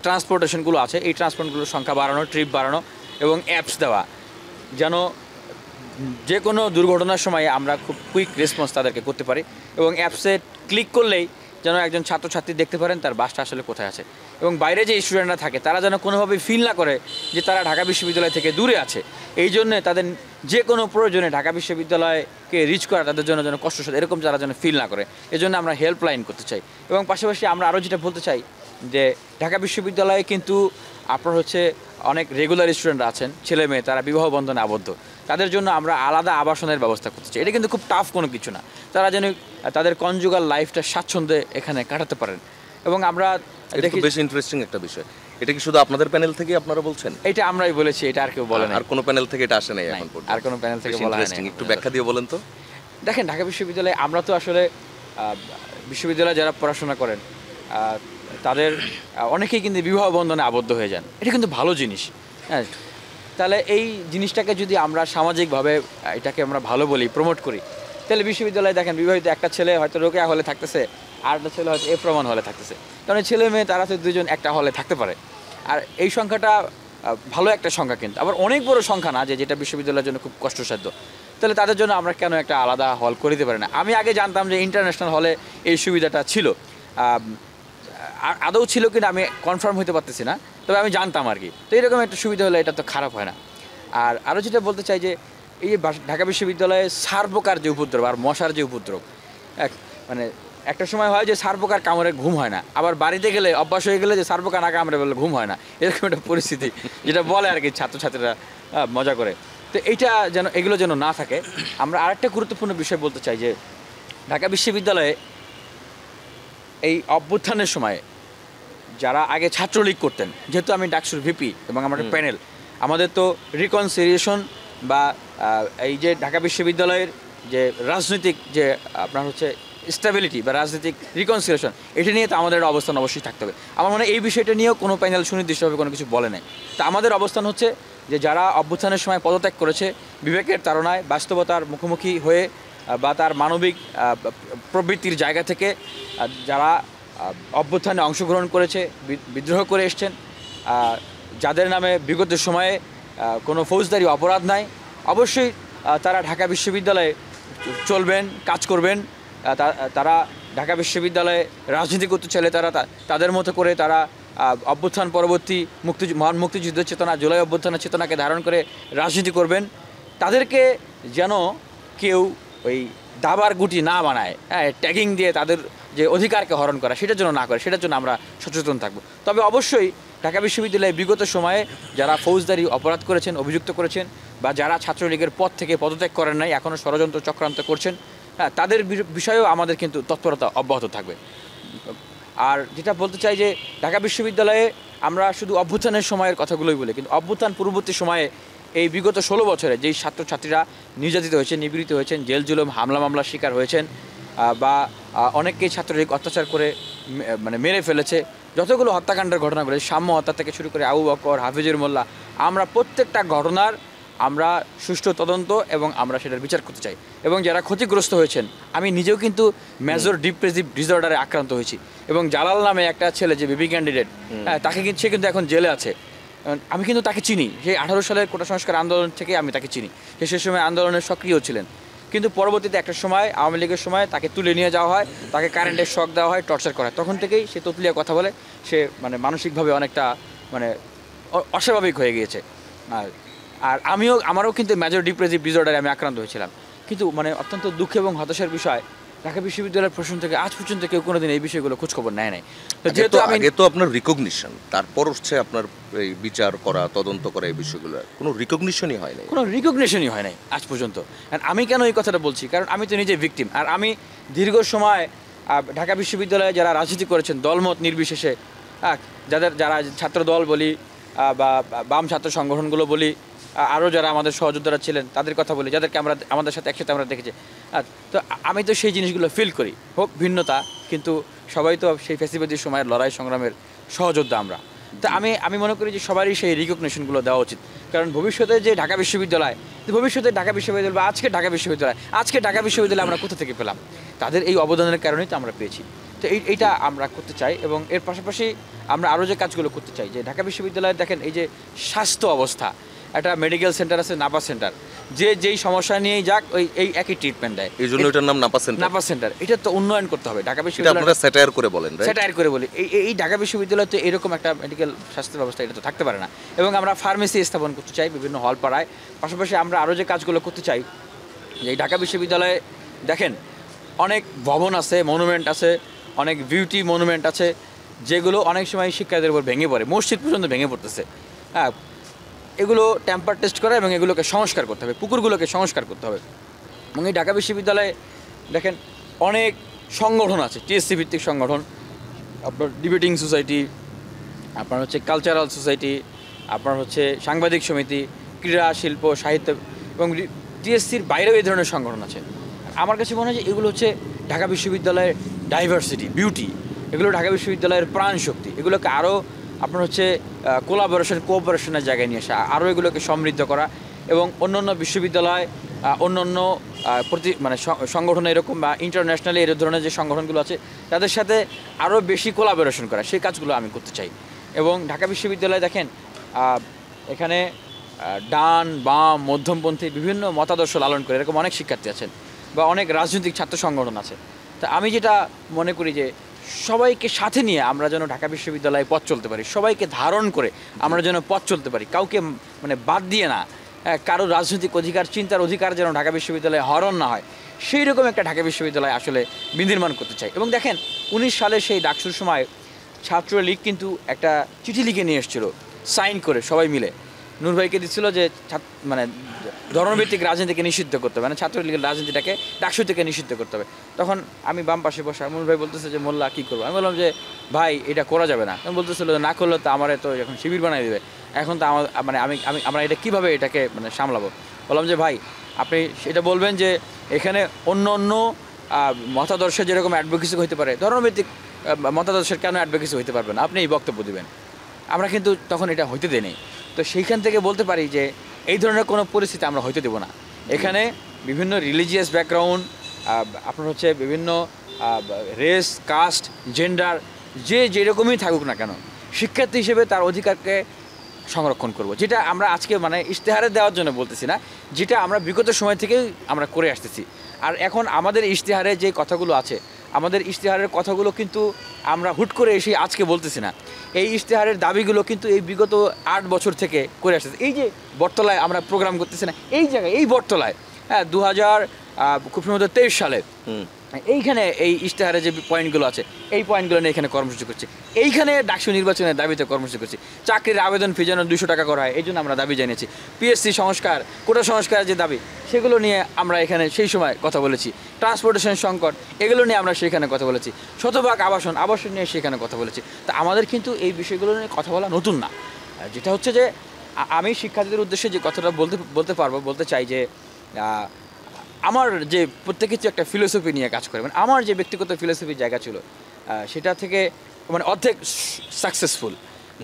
ট্রান্সপোর্টেশনগুলো আছে, এই ট্রান্সপোর্টগুলোর সংখ্যা বাড়ানো, ট্রিপ বাড়ানো এবং অ্যাপস দেওয়া, যেন যে কোনো দুর্ঘটনার সময় আমরা খুব কুইক রেসপন্স তাদেরকে করতে পারি। এবং অ্যাপসে ক্লিক করলেই যেন একজন ছাত্রছাত্রী দেখতে পারেন তার বাসটা আসলে কোথায় আছে। এবং বাইরে যে স্টুডেন্টরা থাকে তারা যেন কোনোভাবে ফিল না করে যে তারা ঢাকা বিশ্ববিদ্যালয় থেকে দূরে আছে। এই জন্যে তাদের যে কোনো প্রয়োজনে ঢাকা বিশ্ববিদ্যালয়কে রিচ করা তাদের জন্য যেন কষ্টসাধ্য, এরকম তারা যেন ফিল না করে, এজন্য আমরা হেল্পলাইন করতে চাই। এবং পাশাপাশি আমরা আরও যেটা বলতে চাই যে ঢাকা বিশ্ববিদ্যালয়ে কিন্তু আপনার হচ্ছে অনেক রেগুলার স্টুডেন্টরা আছেন, ছেলে মেয়ে, তারা বিবাহ বন্ধনে আবদ্ধ, তাদের জন্য আমরা আলাদা আবাসনের ব্যবস্থা করতে চাই। এটা কিন্তু খুব টাফ কোনো কিছু না, তারা যেন তাদের কনজুগাল লাইফটা স্বাচ্ছন্দ্যে এখানে কাটাতে পারেন। এবং আমরা দেখি বেশ ইন্টারেস্টিং একটা বিষয়। এটা কি শুধু আপনাদের প্যানেল থেকে আপনারা বলছেন? এটা আমরাই বলেছি, এটা আর কেউ বলে না, আর কোনো প্যানেল থেকে এটা আসে নাই এখন পর্যন্ত? আর কোনো প্যানেল থেকে বলা হয়নি। একটু ব্যাখ্যা দিয়ে বলেন তো। দেখেন, ঢাকা বিশ্ববিদ্যালয়ে আমরা তো আসলে বিশ্ববিদ্যালয়ে যারা পড়াশোনা করেন তাদের অনেকেই কিন্তু বিবাহ বন্ধনে আবদ্ধ হয়ে যান। এটা কিন্তু ভালো জিনিস, হ্যাঁ। তাহলে এই জিনিসটাকে যদি আমরা সামাজিকভাবে এটাকে আমরা ভালো বলি, প্রমোট করি, তাহলে বিশ্ববিদ্যালয়ে দেখেন বিবাহিত একটা ছেলে হয়তো রোকেয়া হলে থাকতেছে, আর একটা ছেলে হয়তো এফ রহমান হলে থাকতেছে। কারণ ছেলে মেয়ে তারা তো দুজন একটা হলে থাকতে পারে। আর এই সংখ্যাটা ভালো একটা সংখ্যা, কিন্তু আবার অনেক বড় সংখ্যা না যেটা বিশ্ববিদ্যালয়ের জন্য খুব কষ্টসাধ্য। তাহলে তাদের জন্য আমরা কেন একটা আলাদা হল করে দিতে পারি না? আমি আগে জানতাম যে ইন্টারন্যাশনাল হলে এই সুবিধাটা ছিল, আদৌ ছিল কিনা আমি কনফার্ম হতে পারতেছি না, তবে আমি জানতাম আর কি। তো এরকম একটা সুবিধা হলে এটা তো খারাপ হয় না। আর আরও যেটা বলতে চাই যে এই যে ঢাকা বিশ্ববিদ্যালয়ে সার্বকার যে উপদ্রব আর মশার যে উপদ্রব, মানে একটা সময় হয় যে সার্বকার কামড়ে ঘুম হয় না, আবার বাড়িতে গেলে অভ্যাস হয়ে গেলে যে সার্বকার না কামড়ে বলে ঘুম হয় না, এরকম একটা পরিস্থিতি যেটা বলে আর কি ছাত্রছাত্রীরা মজা করে। তো এইটা যেন, এগুলো যেন না থাকে। আমরা আরেকটা গুরুত্বপূর্ণ বিষয় বলতে চাই যে ঢাকা বিশ্ববিদ্যালয়ে এই অভ্যুত্থানের সময় যারা আগে ছাত্রলীগ করতেন, যেহেতু আমি ডাকসুর ভিপি এবং আমার প্যানেল, আমাদের তো রিকনসিলিয়েশন বা এই যে ঢাকা বিশ্ববিদ্যালয়ের যে রাজনৈতিক যে আপনার হচ্ছে স্টেবিলিটি বা রাজনৈতিক রিকনসিলিয়েশন, এটা নিয়ে তো আমাদের অবস্থান অবশ্যই থাকতে হবে। আমার মনে হয় এই বিষয়টা নিয়েও কোনো প্যানেল সুনির্দিষ্টভাবে কোনো কিছু বলে নাই। তা আমাদের অবস্থান হচ্ছে যে যারা অভ্যুত্থানের সময় পদত্যাগ করেছে, বিবেকের তাড়নায় বাস্তবতার মুখোমুখি হয়ে বা তার মানবিক প্রবৃত্তির জায়গা থেকে যারা অভ্যুত্থানে অংশগ্রহণ করেছে, বিদ্রোহ করে এসছেন, যাদের নামে বিগত সময়ে কোনো ফৌজদারি অপরাধ নাই, অবশ্যই তারা ঢাকা বিশ্ববিদ্যালয়ে চলবেন, কাজ করবেন। তারা ঢাকা বিশ্ববিদ্যালয়ে রাজনীতি করতে চাইলে তারা তাদের মতো করে তারা অভ্যুত্থান পরবর্তী মহান মুক্তিযুদ্ধের চেতনা, জুলাই অভ্যুত্থানের চেতনাকে ধারণ করে রাজনীতি করবেন। তাদেরকে যেন কেউ ওই দাবার গুটি না বানায়, হ্যাঁ, ট্যাগিং দিয়ে তাদের যে অধিকারকে হরণ করা, সেটার জন্য না করে, সেটার জন্য আমরা সচেতন থাকব। তবে অবশ্যই ঢাকা বিশ্ববিদ্যালয়ে বিগত সময়ে যারা ফৌজদারি অপরাধ করেছেন, অভিযুক্ত করেছেন, বা যারা ছাত্রলীগের পদ থেকে পদত্যাগ করেন নাই, এখনও ষড়যন্ত্র চক্রান্ত করছেন, হ্যাঁ, তাদের বিষয়েও আমাদের কিন্তু তৎপরতা অব্যাহত থাকবে। আর যেটা বলতে চাই যে ঢাকা বিশ্ববিদ্যালয়ে আমরা শুধু অভ্যুত্থানের সময়ের কথাগুলোই বলি, কিন্তু অভ্যুত্থান পূর্ববর্তী সময়ে এই বিগত 16 বছরে যেই ছাত্রছাত্রীরা নির্যাতিত হয়েছেন, নিপীড়িত হয়েছেন, জেল জুলুম, হামলা মামলার শিকার হয়েছেন, বা অনেককেই ছাত্রলীগ অত্যাচার করে মানে মেরে ফেলেছে, যতগুলো হত্যাকাণ্ডের ঘটনা ঘটেছে, সাম্য হত্যা থেকে শুরু করে আবু বকর, হাফিজুর মোল্লা, আমরা প্রত্যেকটা ঘটনার আমরা সুষ্ঠু তদন্ত এবং আমরা সেটার বিচার করতে চাই। এবং যারা ক্ষতিগ্রস্ত হয়েছেন, আমি নিজেও কিন্তু মেজর ডিপ্রেসিভ ডিসঅর্ডারে আক্রান্ত হয়েছি, এবং জালাল নামে একটা ছেলে যে বিবি ক্যান্ডিডেট, হ্যাঁ, তাকে কিন্তু সে কিন্তু এখন জেলে আছে। আমি কিন্তু তাকে চিনি, সেই 18 সালের কোটা সংস্কার আন্দোলন থেকে আমি তাকে চিনি। সে সময় আন্দোলনের সক্রিয় ছিলেন, কিন্তু পরবর্তীতে একটা সময় আওয়ামী লীগের সময় তাকে তুলে নিয়ে যাওয়া হয়, তাকে কারেন্টের শক দেওয়া হয়, টর্চার করা হয়। তখন থেকেই সে ততলিয়া কথা বলে, সে মানে মানসিকভাবে অনেকটা মানে অস্বাভাবিক হয়ে গিয়েছে। আর আমারও কিন্তু মেজর ডিপ্রেসিভ ডিসঅর্ডারে আমি আক্রান্ত হয়েছিলাম। কিন্তু মানে অত্যন্ত দুঃখ এবং হতাশার বিষয়, ঢাকা বিশ্ববিদ্যালয়ের প্রশাসন থেকে আজ পর্যন্ত কেউ কোনোদিন এই বিষয়গুলো খোঁজখবর নেয় নাই। যেহেতু আগে তো আপনার রিকগনিশন, তারপর হচ্ছে আপনার এই বিচার করা, তদন্ত করা, এই বিষয়গুলো কোনো রিকগনিশনই হয় নাই, কোনো রিকগনিশনই হয় নাই আজ পর্যন্ত। আমি কেন এই কথাটা বলছি? কারণ আমি তো নিজে ভিকটিম। আর আমি দীর্ঘ সময় ঢাকা বিশ্ববিদ্যালয়ে যারা রাজনীতি করেছেন দলমত নির্বিশেষে, যারা ছাত্র দল বলি বা বাম ছাত্র সংগঠনগুলো বলি, আরও যারা আমাদের সহযোদ্ধারা ছিলেন তাদের কথা বলি, যাদেরকে আমাদের সাথে একসাথে আমরা দেখেছি, তো আমি তো সেই জিনিসগুলো ফিল করি। হোক ভিন্নতা, কিন্তু সবাই তো সেই ফ্যাসিবাদী সময়ের লড়াই সংগ্রামের সহযোদ্ধা আমরা। তো আমি মনে করি যে সবারই সেই রিকগনিশনগুলো দেওয়া উচিত। কারণ ভবিষ্যতে যে ঢাকা বিশ্ববিদ্যালয় বা আজকে ঢাকা বিশ্ববিদ্যালয় আমরা কোথা থেকে পেলাম? তাদের এই অবদানের কারণেই তো আমরা পেয়েছি। তো এইটা আমরা করতে চাই। এবং এর পাশাপাশি আমরা আরও যে কাজগুলো করতে চাই, যে ঢাকা বিশ্ববিদ্যালয়ে দেখেন এই যে স্বাস্থ্য অবস্থা, একটা মেডিকেল সেন্টার আছে নাপা সেন্টার, যে যেই সমস্যা নিয়েই যাক এই একই ট্রিটমেন্ট দেয়। এই জন্য এটার নাম নাপা সেন্টার। নাপা সেন্টার, এটা তো উন্নয়ন করতে হবে ঢাকা এটা বিশ্ববিদ্যালয়। আপনারা স্যাটায়ার করে বলেন, রাইট? স্যাটায়ার করে বলি, এই ঢাকা বিশ্ববিদ্যালয়ে তো এরকম একটা মেডিকেল স্বাস্থ্য ব্যবস্থা এটা তো থাকতে পারে না। এবং আমরা ফার্মেসি স্থাপন করতে চাই বিভিন্ন হল পাড়ায়। পাশাপাশি আমরা আরও যে কাজগুলো করতে চাই, যে এই ঢাকা বিশ্ববিদ্যালয়ে দেখেন অনেক ভবন আছে, মনুমেন্ট আছে, অনেক বিউটি মনুমেন্ট আছে, যেগুলো অনেক সময় শিক্ষার্থীদের উপর ভেঙে পড়ে, মসজিদ পর্যন্ত ভেঙে পড়তেছে। হ্যাঁ, এগুলো টেম্পার টেস্ট করা এবং এগুলোকে সংস্কার করতে হবে, পুকুরগুলোকে সংস্কার করতে হবে। এবং এই ঢাকা বিশ্ববিদ্যালয়ে দেখেন অনেক সংগঠন আছে, টিএসসি ভিত্তিক সংগঠন, আপনার ডিবেটিং সোসাইটি, আপনার হচ্ছে কালচারাল সোসাইটি, আপনার হচ্ছে সাংবাদিক সমিতি, ক্রীড়া শিল্প সাহিত্য, এবং টিএসসির বাইরেও এই ধরনের সংগঠন আছে। আমার কাছে মনে হয় যে এগুলো হচ্ছে ঢাকা বিশ্ববিদ্যালয়ের ডাইভার্সিটি, বিউটি, এগুলো ঢাকা বিশ্ববিদ্যালয়ের প্রাণ শক্তি। এগুলোকে আরও আপনার হচ্ছে কোঅপারেশনের জায়গায় নিয়ে আসা, আরও এগুলোকে সমৃদ্ধ করা, এবং অন্য বিশ্ববিদ্যালয় অন্য সংগঠন এরকম বা ইন্টারন্যাশনালি এর ধরনের যে সংগঠনগুলো আছে তাদের সাথে আরও বেশি কোলাবোরেশন করা, সেই কাজগুলো আমি করতে চাই। এবং ঢাকা বিশ্ববিদ্যালয়ে দেখেন এখানে ডান বাম মধ্যমপন্থী বিভিন্ন মতাদর্শ লালন করে এরকম অনেক শিক্ষার্থী আছেন, বা অনেক রাজনৈতিক ছাত্র সংগঠন আছে। তা আমি যেটা মনে করি যে সবাইকে সাথে নিয়ে আমরা যেন ঢাকা বিশ্ববিদ্যালয়ে পথ চলতে পারি, সবাইকে ধারণ করে আমরা যেন পথ চলতে পারি, কাউকে বাদ দিয়ে না, কারো রাজনৈতিক অধিকার চিন্তার অধিকার যেন ঢাকা বিশ্ববিদ্যালয়ে হরণ না হয়, সেই রকম একটা ঢাকা বিশ্ববিদ্যালয় আসলে বিনির্মাণ করতে চাই। এবং দেখেন 19 সালে সেই ডাকসুর সময় ছাত্রলীগ কিন্তু একটা চিঠি লিখে নিয়ে এসেছিলো সাইন করে সবাই মিলে, নূর ভাইকে দিচ্ছিল যে ধর্মভিত্তিক রাজনীতিকে নিষিদ্ধ করতে হবে, ছাত্রলীগের রাজনীতিটাকে ডাকসু থেকে নিষিদ্ধ করতে হবে। তখন আমি বাম পাশে বসা, নূর ভাই বলতেছে যে মোল্লা কী করবো? আমি বললাম যে ভাই এটা করা যাবে না। আমি বলতেছিল না করলে তো আমার তো এখন শিবির বানাই দেবে, এখন তো আমার আমরা এটা কীভাবে এটাকে সামলাবো? বললাম যে ভাই আপনি এটা বলবেন যে এখানে অন্য মতাদর্শের যেরকম অ্যাডভোকেসি হতে পারে, ধর্মভিত্তিক মতাদর্শের কেন অ্যাডভোকেসি হতে পারবে না? আপনি এই বক্তব্য দেবেন। আমরা কিন্তু তখন এটা হইতে দেই। তো সেইখান থেকে বলতে পারি যে এই ধরনের কোনো পরিস্থিতি আমরা হইতে দেবো না। এখানে বিভিন্ন রিলিজিয়াস ব্যাকগ্রাউন্ড, আপনার হচ্ছে বিভিন্ন রেস, কাস্ট, জেন্ডার, যে যেরকমই থাকুক না কেন, শিক্ষার্থী হিসেবে তার অধিকারকে সংরক্ষণ করব, যেটা আমরা আজকে ইশতেহারে দেওয়ার জন্য বলতেছি না, যেটা আমরা বিগত সময় থেকেই আমরা করে আসতেছি। আর এখন আমাদের ইশতেহারে যে কথাগুলো আছে, আমাদের ইশতেহারের কথাগুলো কিন্তু আমরা হুট করে এসে আজকে বলতেছি না। এই ইশতেহারের দাবিগুলো কিন্তু এই বিগত 8 বছর থেকে করে আসতেছে। এই যে বটতলায় আমরা প্রোগ্রাম করতেছি না, এই জায়গায় এই বটতলায়, হ্যাঁ 2023 সালে এইখানে এই ইশতেহারে যে পয়েন্টগুলো আছে এই পয়েন্টগুলো নিয়ে এখানে কর্মসূচি করছি। এইখানে ডাকসু নির্বাচনের দাবিতে কর্মসূচি করছি। চাকরির আবেদন ফি যেন 200 টাকা করা হয়, এই জন্য আমরা দাবি জানিয়েছি। পিএসসি সংস্কার, কোটা সংস্কারের যে দাবি, সেগুলো নিয়ে আমরা এখানে সেই সময় কথা বলেছি। ট্রান্সপোর্টেশন সংকট, এগুলো নিয়ে আমরা সেখানে কথা বলেছি। শতভাগ আবাসন নিয়ে সেখানে কথা বলেছি। তা আমাদের কিন্তু এই বিষয়গুলো নিয়ে কথা বলা নতুন না। যেটা হচ্ছে যে আমি শিক্ষার্থীদের উদ্দেশ্যে যে কথাটা বলতে চাই যে আমার যে প্রত্যেকের যে একটা ফিলোসফি নিয়ে কাজ করে, আমার যে ব্যক্তিগত ফিলোসফির জায়গা ছিল সেটা থেকে অর্ধেক সাকসেসফুল,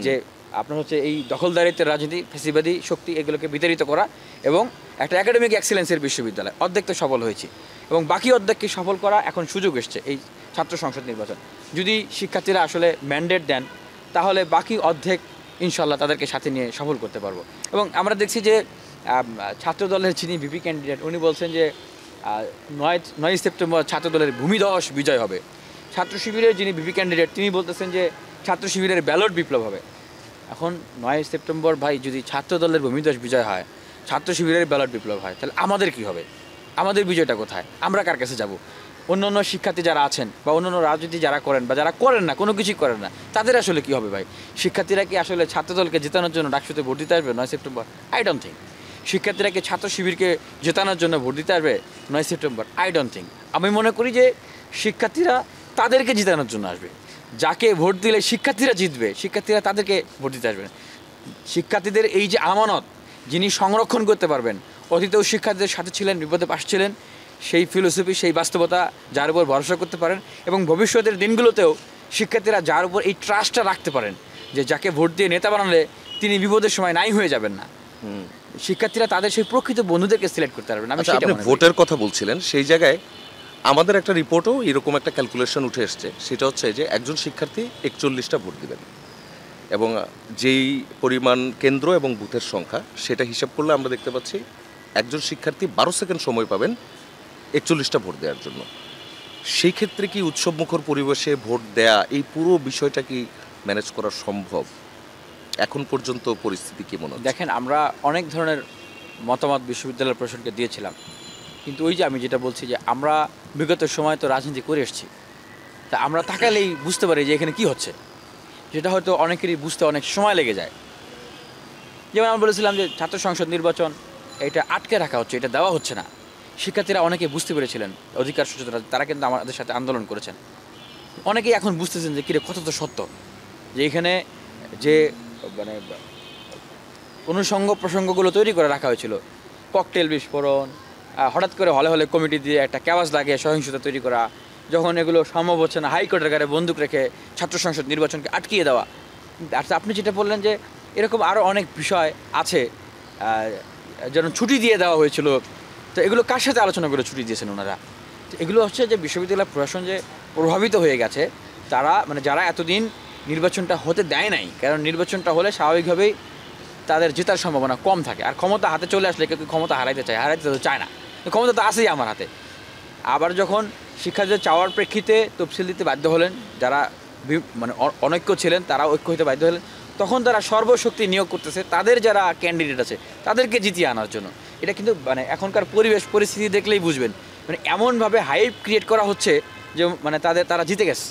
যে আপনার হচ্ছে এই দখলদারিত্বের রাজনীতি, ফ্যাসিবাদী শক্তি, এগুলোকে বিতাড়িত করা এবং একটা একাডেমিক এক্সেলেন্সের বিশ্ববিদ্যালয়, অর্ধেক তো সফল হয়েছি এবং বাকি অর্ধেককে সফল করা এখন সুযোগ এসছে এই ছাত্র সংসদ নির্বাচন। যদি শিক্ষার্থীরা আসলে ম্যান্ডেট দেন তাহলে বাকি অর্ধেক ইনশাল্লাহ তাদেরকে সাথে নিয়ে সফল করতে পারবো। এবং আমরা দেখছি যে ছাত্রদলের যিনি ভিপি ক্যান্ডিডেট, উনি বলছেন যে 9 সেপ্টেম্বর ছাত্রদলের ভূমিধস বিজয় হবে। ছাত্র শিবিরের যিনি ভিপি ক্যান্ডিডেট, তিনি বলতেছেন যে ছাত্র শিবিরের ব্যালট বিপ্লব হবে। এখন 9 সেপ্টেম্বর ভাই যদি ছাত্রদলের ভূমিধস বিজয় হয়, ছাত্র শিবিরের ব্যালট বিপ্লব হয়, তাহলে আমাদের কি হবে? আমাদের বিজয়টা কোথায়? আমরা কার কাছে যাব? অন্য শিক্ষার্থী যারা আছেন বা অন্যান্য রাজনীতি যারা করেন বা যারা করেন না, কোনো কিছুই করেন না, তাদের আসলে কি হবে ভাই? শিক্ষার্থীরা কি আসলে ছাত্রদলকে জেতানোর জন্য ডাকসুতে ভোট দিতে আসবে 9 সেপ্টেম্বর? I don't think. শিক্ষার্থীরা কি ছাত্র শিবিরকে জেতানোর জন্য ভোট দিতে আসবে 9 সেপ্টেম্বর? I don't think. আমি মনে করি যে শিক্ষার্থীরা তাদেরকে জেতানোর জন্য আসবে। যাকে ভোট দিলে শিক্ষার্থীরা জিতবে, শিক্ষার্থীরা তাদেরকে ভোট দিতে আসবে। শিক্ষার্থীদের এই যে আমানত, যিনি সংরক্ষণ করতে পারবেন, অতীতেও শিক্ষার্থীদের সাথে ছিলেন, বিপদে পাশে ছিলেন, সেই ফিলোসফি, সেই বাস্তবতা, যার উপর ভরসা করতে পারেন এবং ভবিষ্যতের দিনগুলোতেও শিক্ষার্থীরা যার উপর এই ট্রাস্টটা রাখতে পারেন যে যাকে ভোট দিয়ে নেতা বানালে তিনি বিপদের সময় নাই হয়ে যাবেন না, শিক্ষার্থীরা তাদের সেই প্রকৃত বন্ধুদেরকে সিলেক্ট করতে পারবেন। আমি আপনি ভোটের কথা বলছিলেন, সেই জায়গায় আমাদের একটা রিপোর্টও এরকম একটা ক্যালকুলেশন উঠে এসছে। সেটা হচ্ছে যে একজন শিক্ষার্থী 41টা ভোট দিবেন, এবং যেই পরিমাণ কেন্দ্র এবং বুথের সংখ্যা সেটা হিসাব করলে আমরা দেখতে পাচ্ছি একজন শিক্ষার্থী 12 সেকেন্ড সময় পাবেন 41টা ভোট দেওয়ার জন্য। সেই ক্ষেত্রে কি উৎসবমুখর পরিবেশে ভোট দেয়া এই পুরো বিষয়টা কি ম্যানেজ করা সম্ভব? এখন পর্যন্ত পরিস্থিতি কি মনে হচ্ছে? দেখেন, আমরা অনেক ধরনের মতামত বিশ্ববিদ্যালয় প্রশাসনকে দিয়েছিলাম, কিন্তু ওই যে আমি যেটা বলছি যে আমরা বিগত সময় তো রাজনীতি করে এসেছি, তা আমরা তাকালেই বুঝতে পারি যে এখানে কি হচ্ছে, যেটা হয়তো অনেকেরই বুঝতে অনেক সময় লেগে যায়। যেমন আমি বলেছিলাম যে ছাত্র সংসদ নির্বাচন এটা আটকে রাখা হচ্ছে, এটা দেওয়া হচ্ছে না। শিক্ষার্থীরা অনেকে বুঝতে পেরেছিলেন, অধিকার সচেতন তারা কিন্তু আমাদের সাথে আন্দোলন করেছেন। অনেকেই এখন বুঝতেছেন যে কিরে কত তো সত্য যে এখানে যে মানে অনুষঙ্গ প্রসঙ্গগুলো তৈরি করে রাখা হয়েছিল, ককটেল বিস্ফোরণ, হঠাৎ করে হলে হলে কমিটি দিয়ে একটা ক্যাওয়াজ লাগিয়ে সহিংসতা তৈরি করা, যখন এগুলো সম্ভব হচ্ছে না হাইকোর্টের গায়ে বন্দুক রেখে ছাত্র সংসদ নির্বাচনকে আটকিয়ে দেওয়া। আর আপনি যেটা বললেন যে এরকম আরও অনেক বিষয় আছে, যেমন ছুটি দিয়ে দেওয়া হয়েছিল, তো এগুলো কার সাথে আলোচনা করে ছুটি দিয়েছেন ওনারা? তো এগুলো হচ্ছে যে বিশ্ববিদ্যালয় প্রশাসন যে প্রভাবিত হয়ে গেছে, তারা মানে যারা এতদিন নির্বাচনটা হতে দেয় নাই, কারণ নির্বাচনটা হলে স্বাভাবিকভাবেই তাদের জেতার সম্ভাবনা কম থাকে। আর ক্ষমতা হাতে চলে আসলে কেউ ক্ষমতা হারাইতে তো চায় না, ক্ষমতা তো আসেই আমার হাতে। আবার যখন শিক্ষার্থীদের চাওয়ার প্রেক্ষিতে তফসিল দিতে বাধ্য হলেন, যারা মানে অনৈক্য ছিলেন তারা ঐক্য হতে বাধ্য হলেন, তখন তারা সর্বশক্তি নিয়োগ করতেছে তাদের যারা ক্যান্ডিডেট আছে তাদেরকে জিতিয়ে আনার জন্য। এটা কিন্তু মানে এখনকার পরিবেশ পরিস্থিতি দেখলেই বুঝবেন, মানে এমনভাবে হাইপ ক্রিয়েট করা হচ্ছে যে মানে তারা জিতে গেছে,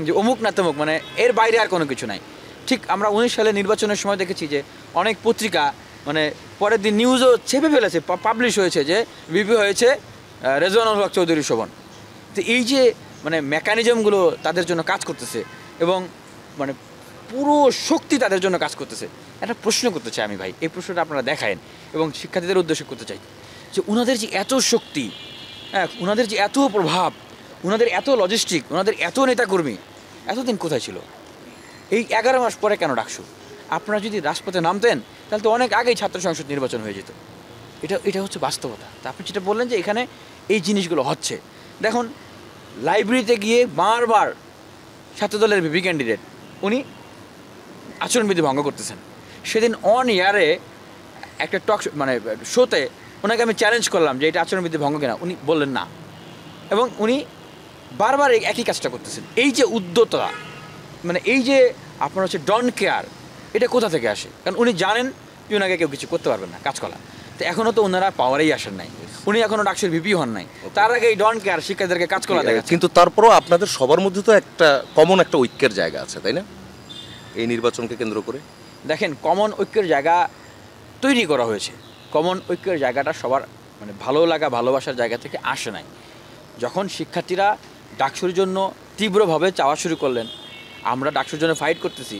যে অমুক না তমুক, মানে এর বাইরে আর কোনো কিছু নাই। ঠিক আমরা 19 সালে নির্বাচনের সময় দেখেছি যে অনেক পত্রিকা মানে পরের দিন নিউজও ছেপে ফেলেছে, পাবলিশ হয়েছে যে বিপি হয়েছে রেজওয়ানুল হক চৌধুরী শোভন। তো এই যে মানে মেকানিজমগুলো তাদের জন্য কাজ করতেছে এবং মানে পুরো শক্তি তাদের জন্য কাজ করতেছে। একটা প্রশ্ন করতে চাই আমি ভাই, এই প্রশ্নটা আপনারা দেখায়েন এবং শিক্ষার্থীদের উদ্দেশ্যে করতে চাই যে ওনাদের যে এত শক্তি, হ্যাঁ, ওনাদের যে এত প্রভাব, ওনাদের এত লজিস্টিক, ওনাদের এত নেতাকর্মী এতদিন কোথায় ছিল? এই 11 মাস পরে কেন ডাকসু? আপনারা যদি রাজপথে নামতেন তাহলে তো অনেক আগেই ছাত্র সংসদ নির্বাচন হয়ে যেত। এটা হচ্ছে বাস্তবতা। তা আপনি যেটা বললেন যে এখানে এই জিনিসগুলো হচ্ছে, দেখুন লাইব্রেরিতে গিয়ে বারবার ছাত্রদলের ভিপি ক্যান্ডিডেট উনি আচরণবিধি ভঙ্গ করতেছেন। সেদিন অন ইয়ারে একটা টক মানে শোতে ওনাকে আমি চ্যালেঞ্জ করলাম যে এটা আচরণবিধি ভঙ্গ কিনা, উনি বললেন না, এবং উনি বারবার একই কাজটা করতেছেন। এই যে উদ্যততা, মানে এই যে আপনার হচ্ছে ডন কেয়ার, এটা কোথা থেকে আসে? কারণ উনি জানেন যে ওনাকে কেউ কিছু করতে পারবেন না কাজ করা। তো এখনও তো ওনারা পাওয়ারেই আসেন নাই, উনি এখনও ডাকসুর ভিপি হন নাই, তার আগে এই ডন কেয়ার শিক্ষার্থীদেরকে কাজ করা দেখা। কিন্তু তারপরও আপনাদের সবার মধ্যে তো একটা কমন একটা ঐক্যের জায়গা আছে, তাই না? এই নির্বাচনকে কেন্দ্র করে দেখেন, কমন ঐক্যের জায়গা তৈরি করা হয়েছে। কমন ঐক্যের জায়গাটা সবার মানে ভালো লাগা ভালোবাসার জায়গা থেকে আসে নাই। যখন শিক্ষার্থীরা ডাকসুর জন্য তীব্রভাবে চাওয়া শুরু করলেন, আমরা ডাকসুর জন্য ফাইট করতেছি,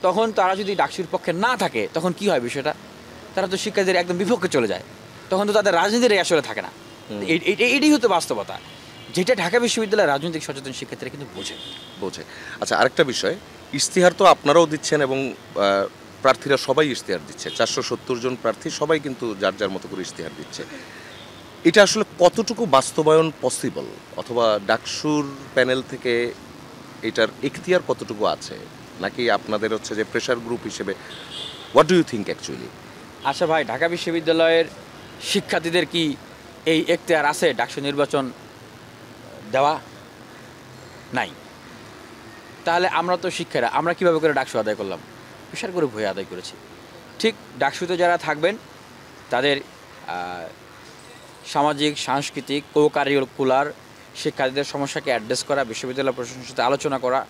তখন তারা যদি ডাকসুর পক্ষে না থাকে তখন কি হয় বিষয়টা? তারা তো শিক্ষার্থীদের একদম বিপক্ষে চলে যায়, তখন তো তাদের রাজনীতির আসলে থাকে না। এটাই হতো বাস্তবতা, যেটা ঢাকা বিশ্ববিদ্যালয়ের রাজনৈতিক সচেতন শিক্ষার্থীরা কিন্তু বোঝে। আচ্ছা, আরেকটা বিষয়, ইশতেহার তো আপনারাও দিচ্ছেন এবং প্রার্থীরা সবাই ইশতেহার দিচ্ছে, 470 জন প্রার্থী সবাই কিন্তু যার যার মতো করে ইশতেহার দিচ্ছে। এটা আসলে কতটুকু বাস্তবায়ন পসিবল, অথবা ডাকসুর প্যানেল থেকে এটার এখতিয়ার কতটুকু আছে, নাকি আপনাদের হচ্ছে যে প্রেশার গ্রুপ হিসেবে what do you think actually? আচ্ছা ভাই, ঢাকা বিশ্ববিদ্যালয়ের শিক্ষার্থীদের কি এই এখতিয়ার আছে ডাকসু নির্বাচন দেওয়া? নাই। তাহলে আমরা তো শিক্ষারা আমরা কীভাবে করে ডাকসু আদায় করলাম? প্রেশার গ্রুপ হয়ে আদায় করেছি। ঠিক ডাকসুতে যারা থাকবেন তাদের সামাজিক সাংস্কৃতিক কো-কারিকুলার শিক্ষার্থীদের সমস্যাকে অ্যাড্রেস করা, বিশ্ববিদ্যালয় প্রশাসনের সাথে আলোচনা করা,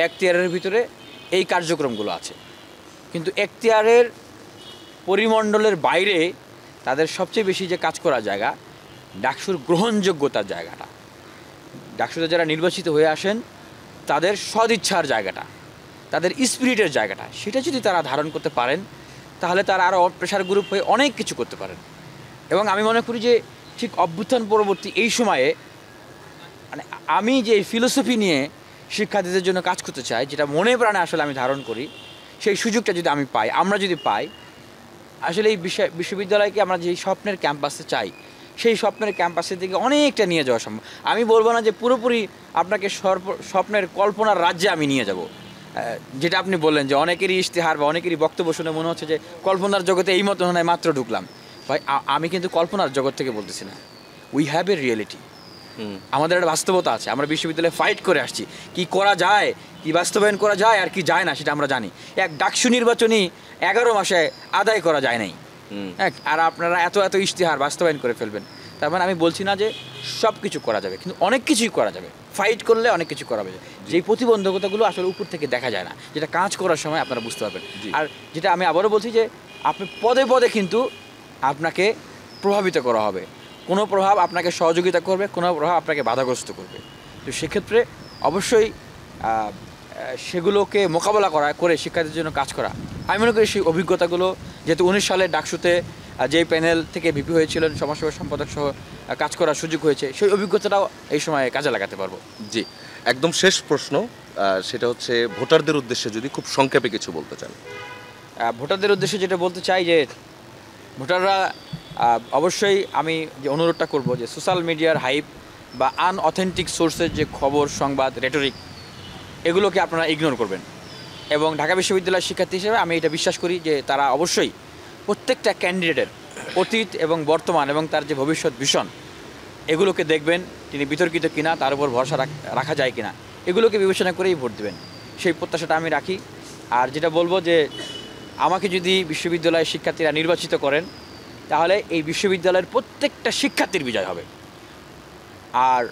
এখতিয়ারের ভিতরে এই কার্যক্রমগুলো আছে। কিন্তু এখতিয়ারের পরিমণ্ডলের বাইরে তাদের সবচেয়ে বেশি যে কাজ করার জায়গা ডাকসুর গ্রহণযোগ্যতার জায়গাটা, ডাকসুতে যারা নির্বাচিত হয়ে আসেন তাদের সদিচ্ছার জায়গাটা, তাদের স্পিরিটের জায়গাটা, সেটা যদি তারা ধারণ করতে পারেন তাহলে তারা আরও প্রেশার গ্রুপ হয়ে অনেক কিছু করতে পারেন। এবং আমি মনে করি যে ঠিক অভ্যুত্থান পরবর্তী এই সময়ে মানে আমি যে ফিলোসফি নিয়ে শিক্ষার্থীদের জন্য কাজ করতে চাই, যেটা মনে প্রাণে আসলে আমি ধারণ করি, সেই সুযোগটা যদি আমি পাই, আমরা যদি পাই, আসলে এই বিশ্ববিদ্যালয়কে আমরা যে স্বপ্নের ক্যাম্পাসে চাই সেই স্বপ্নের ক্যাম্পাসের দিকে অনেকটা নিয়ে যাওয়া সম্ভব। আমি বলবো না যে পুরোপুরি আপনাকে স্বপ্নের কল্পনার রাজ্যে আমি নিয়ে যাব, যেটা আপনি বললেন যে অনেকেরই ইশতেহার বা অনেকেরই বক্তব্য শুনে মনে হচ্ছে যে কল্পনার জগতে এই মতো হয় মাত্র ঢুকলাম। ভাই আমি কিন্তু কল্পনার জগৎ থেকে বলতেছি না, উই হ্যাভ এ রিয়েলিটি। আমাদের একটা বাস্তবতা আছে, আমরা বিশ্ববিদ্যালয়ে ফাইট করে আসছি, কি করা যায়, কি বাস্তবায়ন করা যায় আর কি যায় না সেটা আমরা জানি। এক ডাকসু নির্বাচনী 11 মাসে আদায় করা যায় নাই, হ্যাঁ, আর আপনারা এত এত ইশতেহার বাস্তবায়ন করে ফেলবেন। তার মানে আমি বলছি না যে সব কিছু করা যাবে, কিন্তু অনেক কিছুই করা যাবে, ফাইট করলে অনেক কিছু করা যাবে। যেই প্রতিবন্ধকতাগুলো আসলে উপর থেকে দেখা যায় না, যেটা কাজ করার সময় আপনারা বুঝতে পারবেন। আর যেটা আমি আবারও বলছি যে আপনি পদে পদে কিন্তু আপনাকে প্রভাবিত করা হবে, কোনো প্রভাব আপনাকে সহযোগিতা করবে, কোনো প্রভাব আপনাকে বাধাগ্রস্ত করবে। তো সেক্ষেত্রে অবশ্যই সেগুলোকে মোকাবেলা করে শিক্ষার্থীদের জন্য কাজ করা। আমি মনে করি সেই অভিজ্ঞতাগুলো, যেহেতু 19 সালে ডাকসুতে যেই প্যানেল থেকে ভিপি হয়েছিলেন, সমাজসেবা সম্পাদক সহ কাজ করার সুযোগ হয়েছে, সেই অভিজ্ঞতাটাও এই সময় কাজে লাগাতে পারবো। জি, একদম শেষ প্রশ্ন, সেটা হচ্ছে ভোটারদের উদ্দেশ্যে যদি খুব সংক্ষেপে কিছু বলতে চান। ভোটারদের উদ্দেশ্যে যেটা বলতে চাই যে ভোটাররা অবশ্যই আমি যে অনুরোধটা করব যে সোশ্যাল মিডিয়ার হাইপ বা আনঅথেন্টিক সোর্সের যে খবর, সংবাদ, রেটরিক, এগুলোকে আপনারা ইগনোর করবেন। এবং ঢাকা বিশ্ববিদ্যালয়ের শিক্ষার্থী হিসেবে আমি এটা বিশ্বাস করি যে তারা অবশ্যই প্রত্যেকটা ক্যান্ডিডেটের অতীত এবং বর্তমান এবং তার যে ভবিষ্যৎ ভিশন, এগুলোকে দেখবেন, তিনি বিতর্কিত কিনা, তার উপর ভরসা রাখা যায় কিনা, এগুলোকে বিবেচনা করেই ভোট দেবেন, সেই প্রত্যাশাটা আমি রাখি। আর যেটা বলবো যে আমাকে যদি বিশ্ববিদ্যালয়ের শিক্ষার্থীরা নির্বাচিত করেন, তাহলে এই বিশ্ববিদ্যালয়ের প্রত্যেকটা শিক্ষার্থীর বিজয় হবে। আর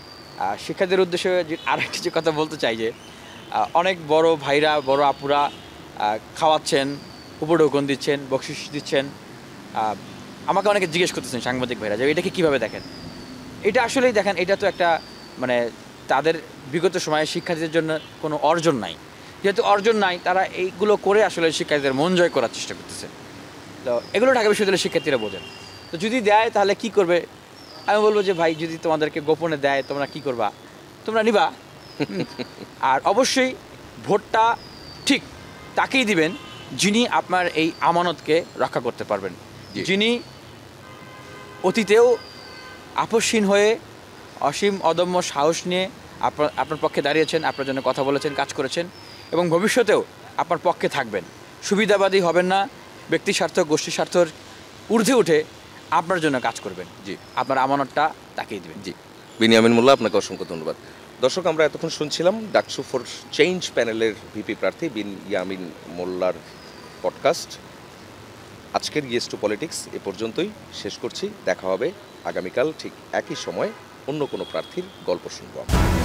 শিক্ষার্থীদের উদ্দেশ্যে যে আরেকটি যে কথা বলতে চাই যে অনেক বড় ভাইরা, বড় আপুরা খাওয়াচ্ছেন, উপঢৌকন দিচ্ছেন, বকশিশ দিচ্ছেন। আমাকে অনেকে জিজ্ঞেস করতেছেন সাংবাদিক ভাইরা যে এটাকে কীভাবে দেখেন। এটা আসলেই দেখেন, এটা তো একটা মানে তাদের বিগত সময়ে শিক্ষার্থীদের জন্য কোনো অর্জন নাই, যেহেতু অর্জন নাই তারা এইগুলো করে আসলে শিক্ষার্থীদের মন জয় করার চেষ্টা করতেছে। তো এগুলো ঢাকা বিশ্ববিদ্যালয়ের শিক্ষার্থীরা বোঝেন। তো যদি দেয় তাহলে কি করবে, আমি বলবো যে ভাই যদি তোমাদেরকে গোপনে দেয় তোমরা কি করবা, তোমরা নিবা। আর অবশ্যই ভোটটা ঠিক তাকেই দিবেন যিনি আপনার এই আমানতকে রক্ষা করতে পারবেন, যিনি অতীতেও আপসহীন হয়ে অসীম অদম্য সাহস নিয়ে আপনার পক্ষে দাঁড়িয়েছেন, আপনার জন্য কথা বলেছেন, কাজ করেছেন, এবং ভবিষ্যতেও আপনার পক্ষে থাকবেন। সুবিধাবাদী হবেন না, ব্যক্তি স্বার্থ, গোষ্ঠী স্বার্থর ঊর্ধ্বে উঠে আপনার জন্য কাজ করবেন। জি, আপনার আমানতটা তাকেই দেবেন। জি, বিনিয়ামিন মোল্লা, আপনাকে অসংখ্য ধন্যবাদ। দর্শক, আমরা এতক্ষণ শুনছিলাম ডাকসু ফর চেঞ্জ প্যানেলের ভিপি প্রার্থী বিনিয়ামিন মোল্লার পডকাস্ট। আজকের ইয়েস টু পলিটিক্স এ পর্যন্তই শেষ করছি। দেখা হবে আগামীকাল ঠিক একই সময় অন্য কোনো প্রার্থীর গল্প শুনবো আমরা।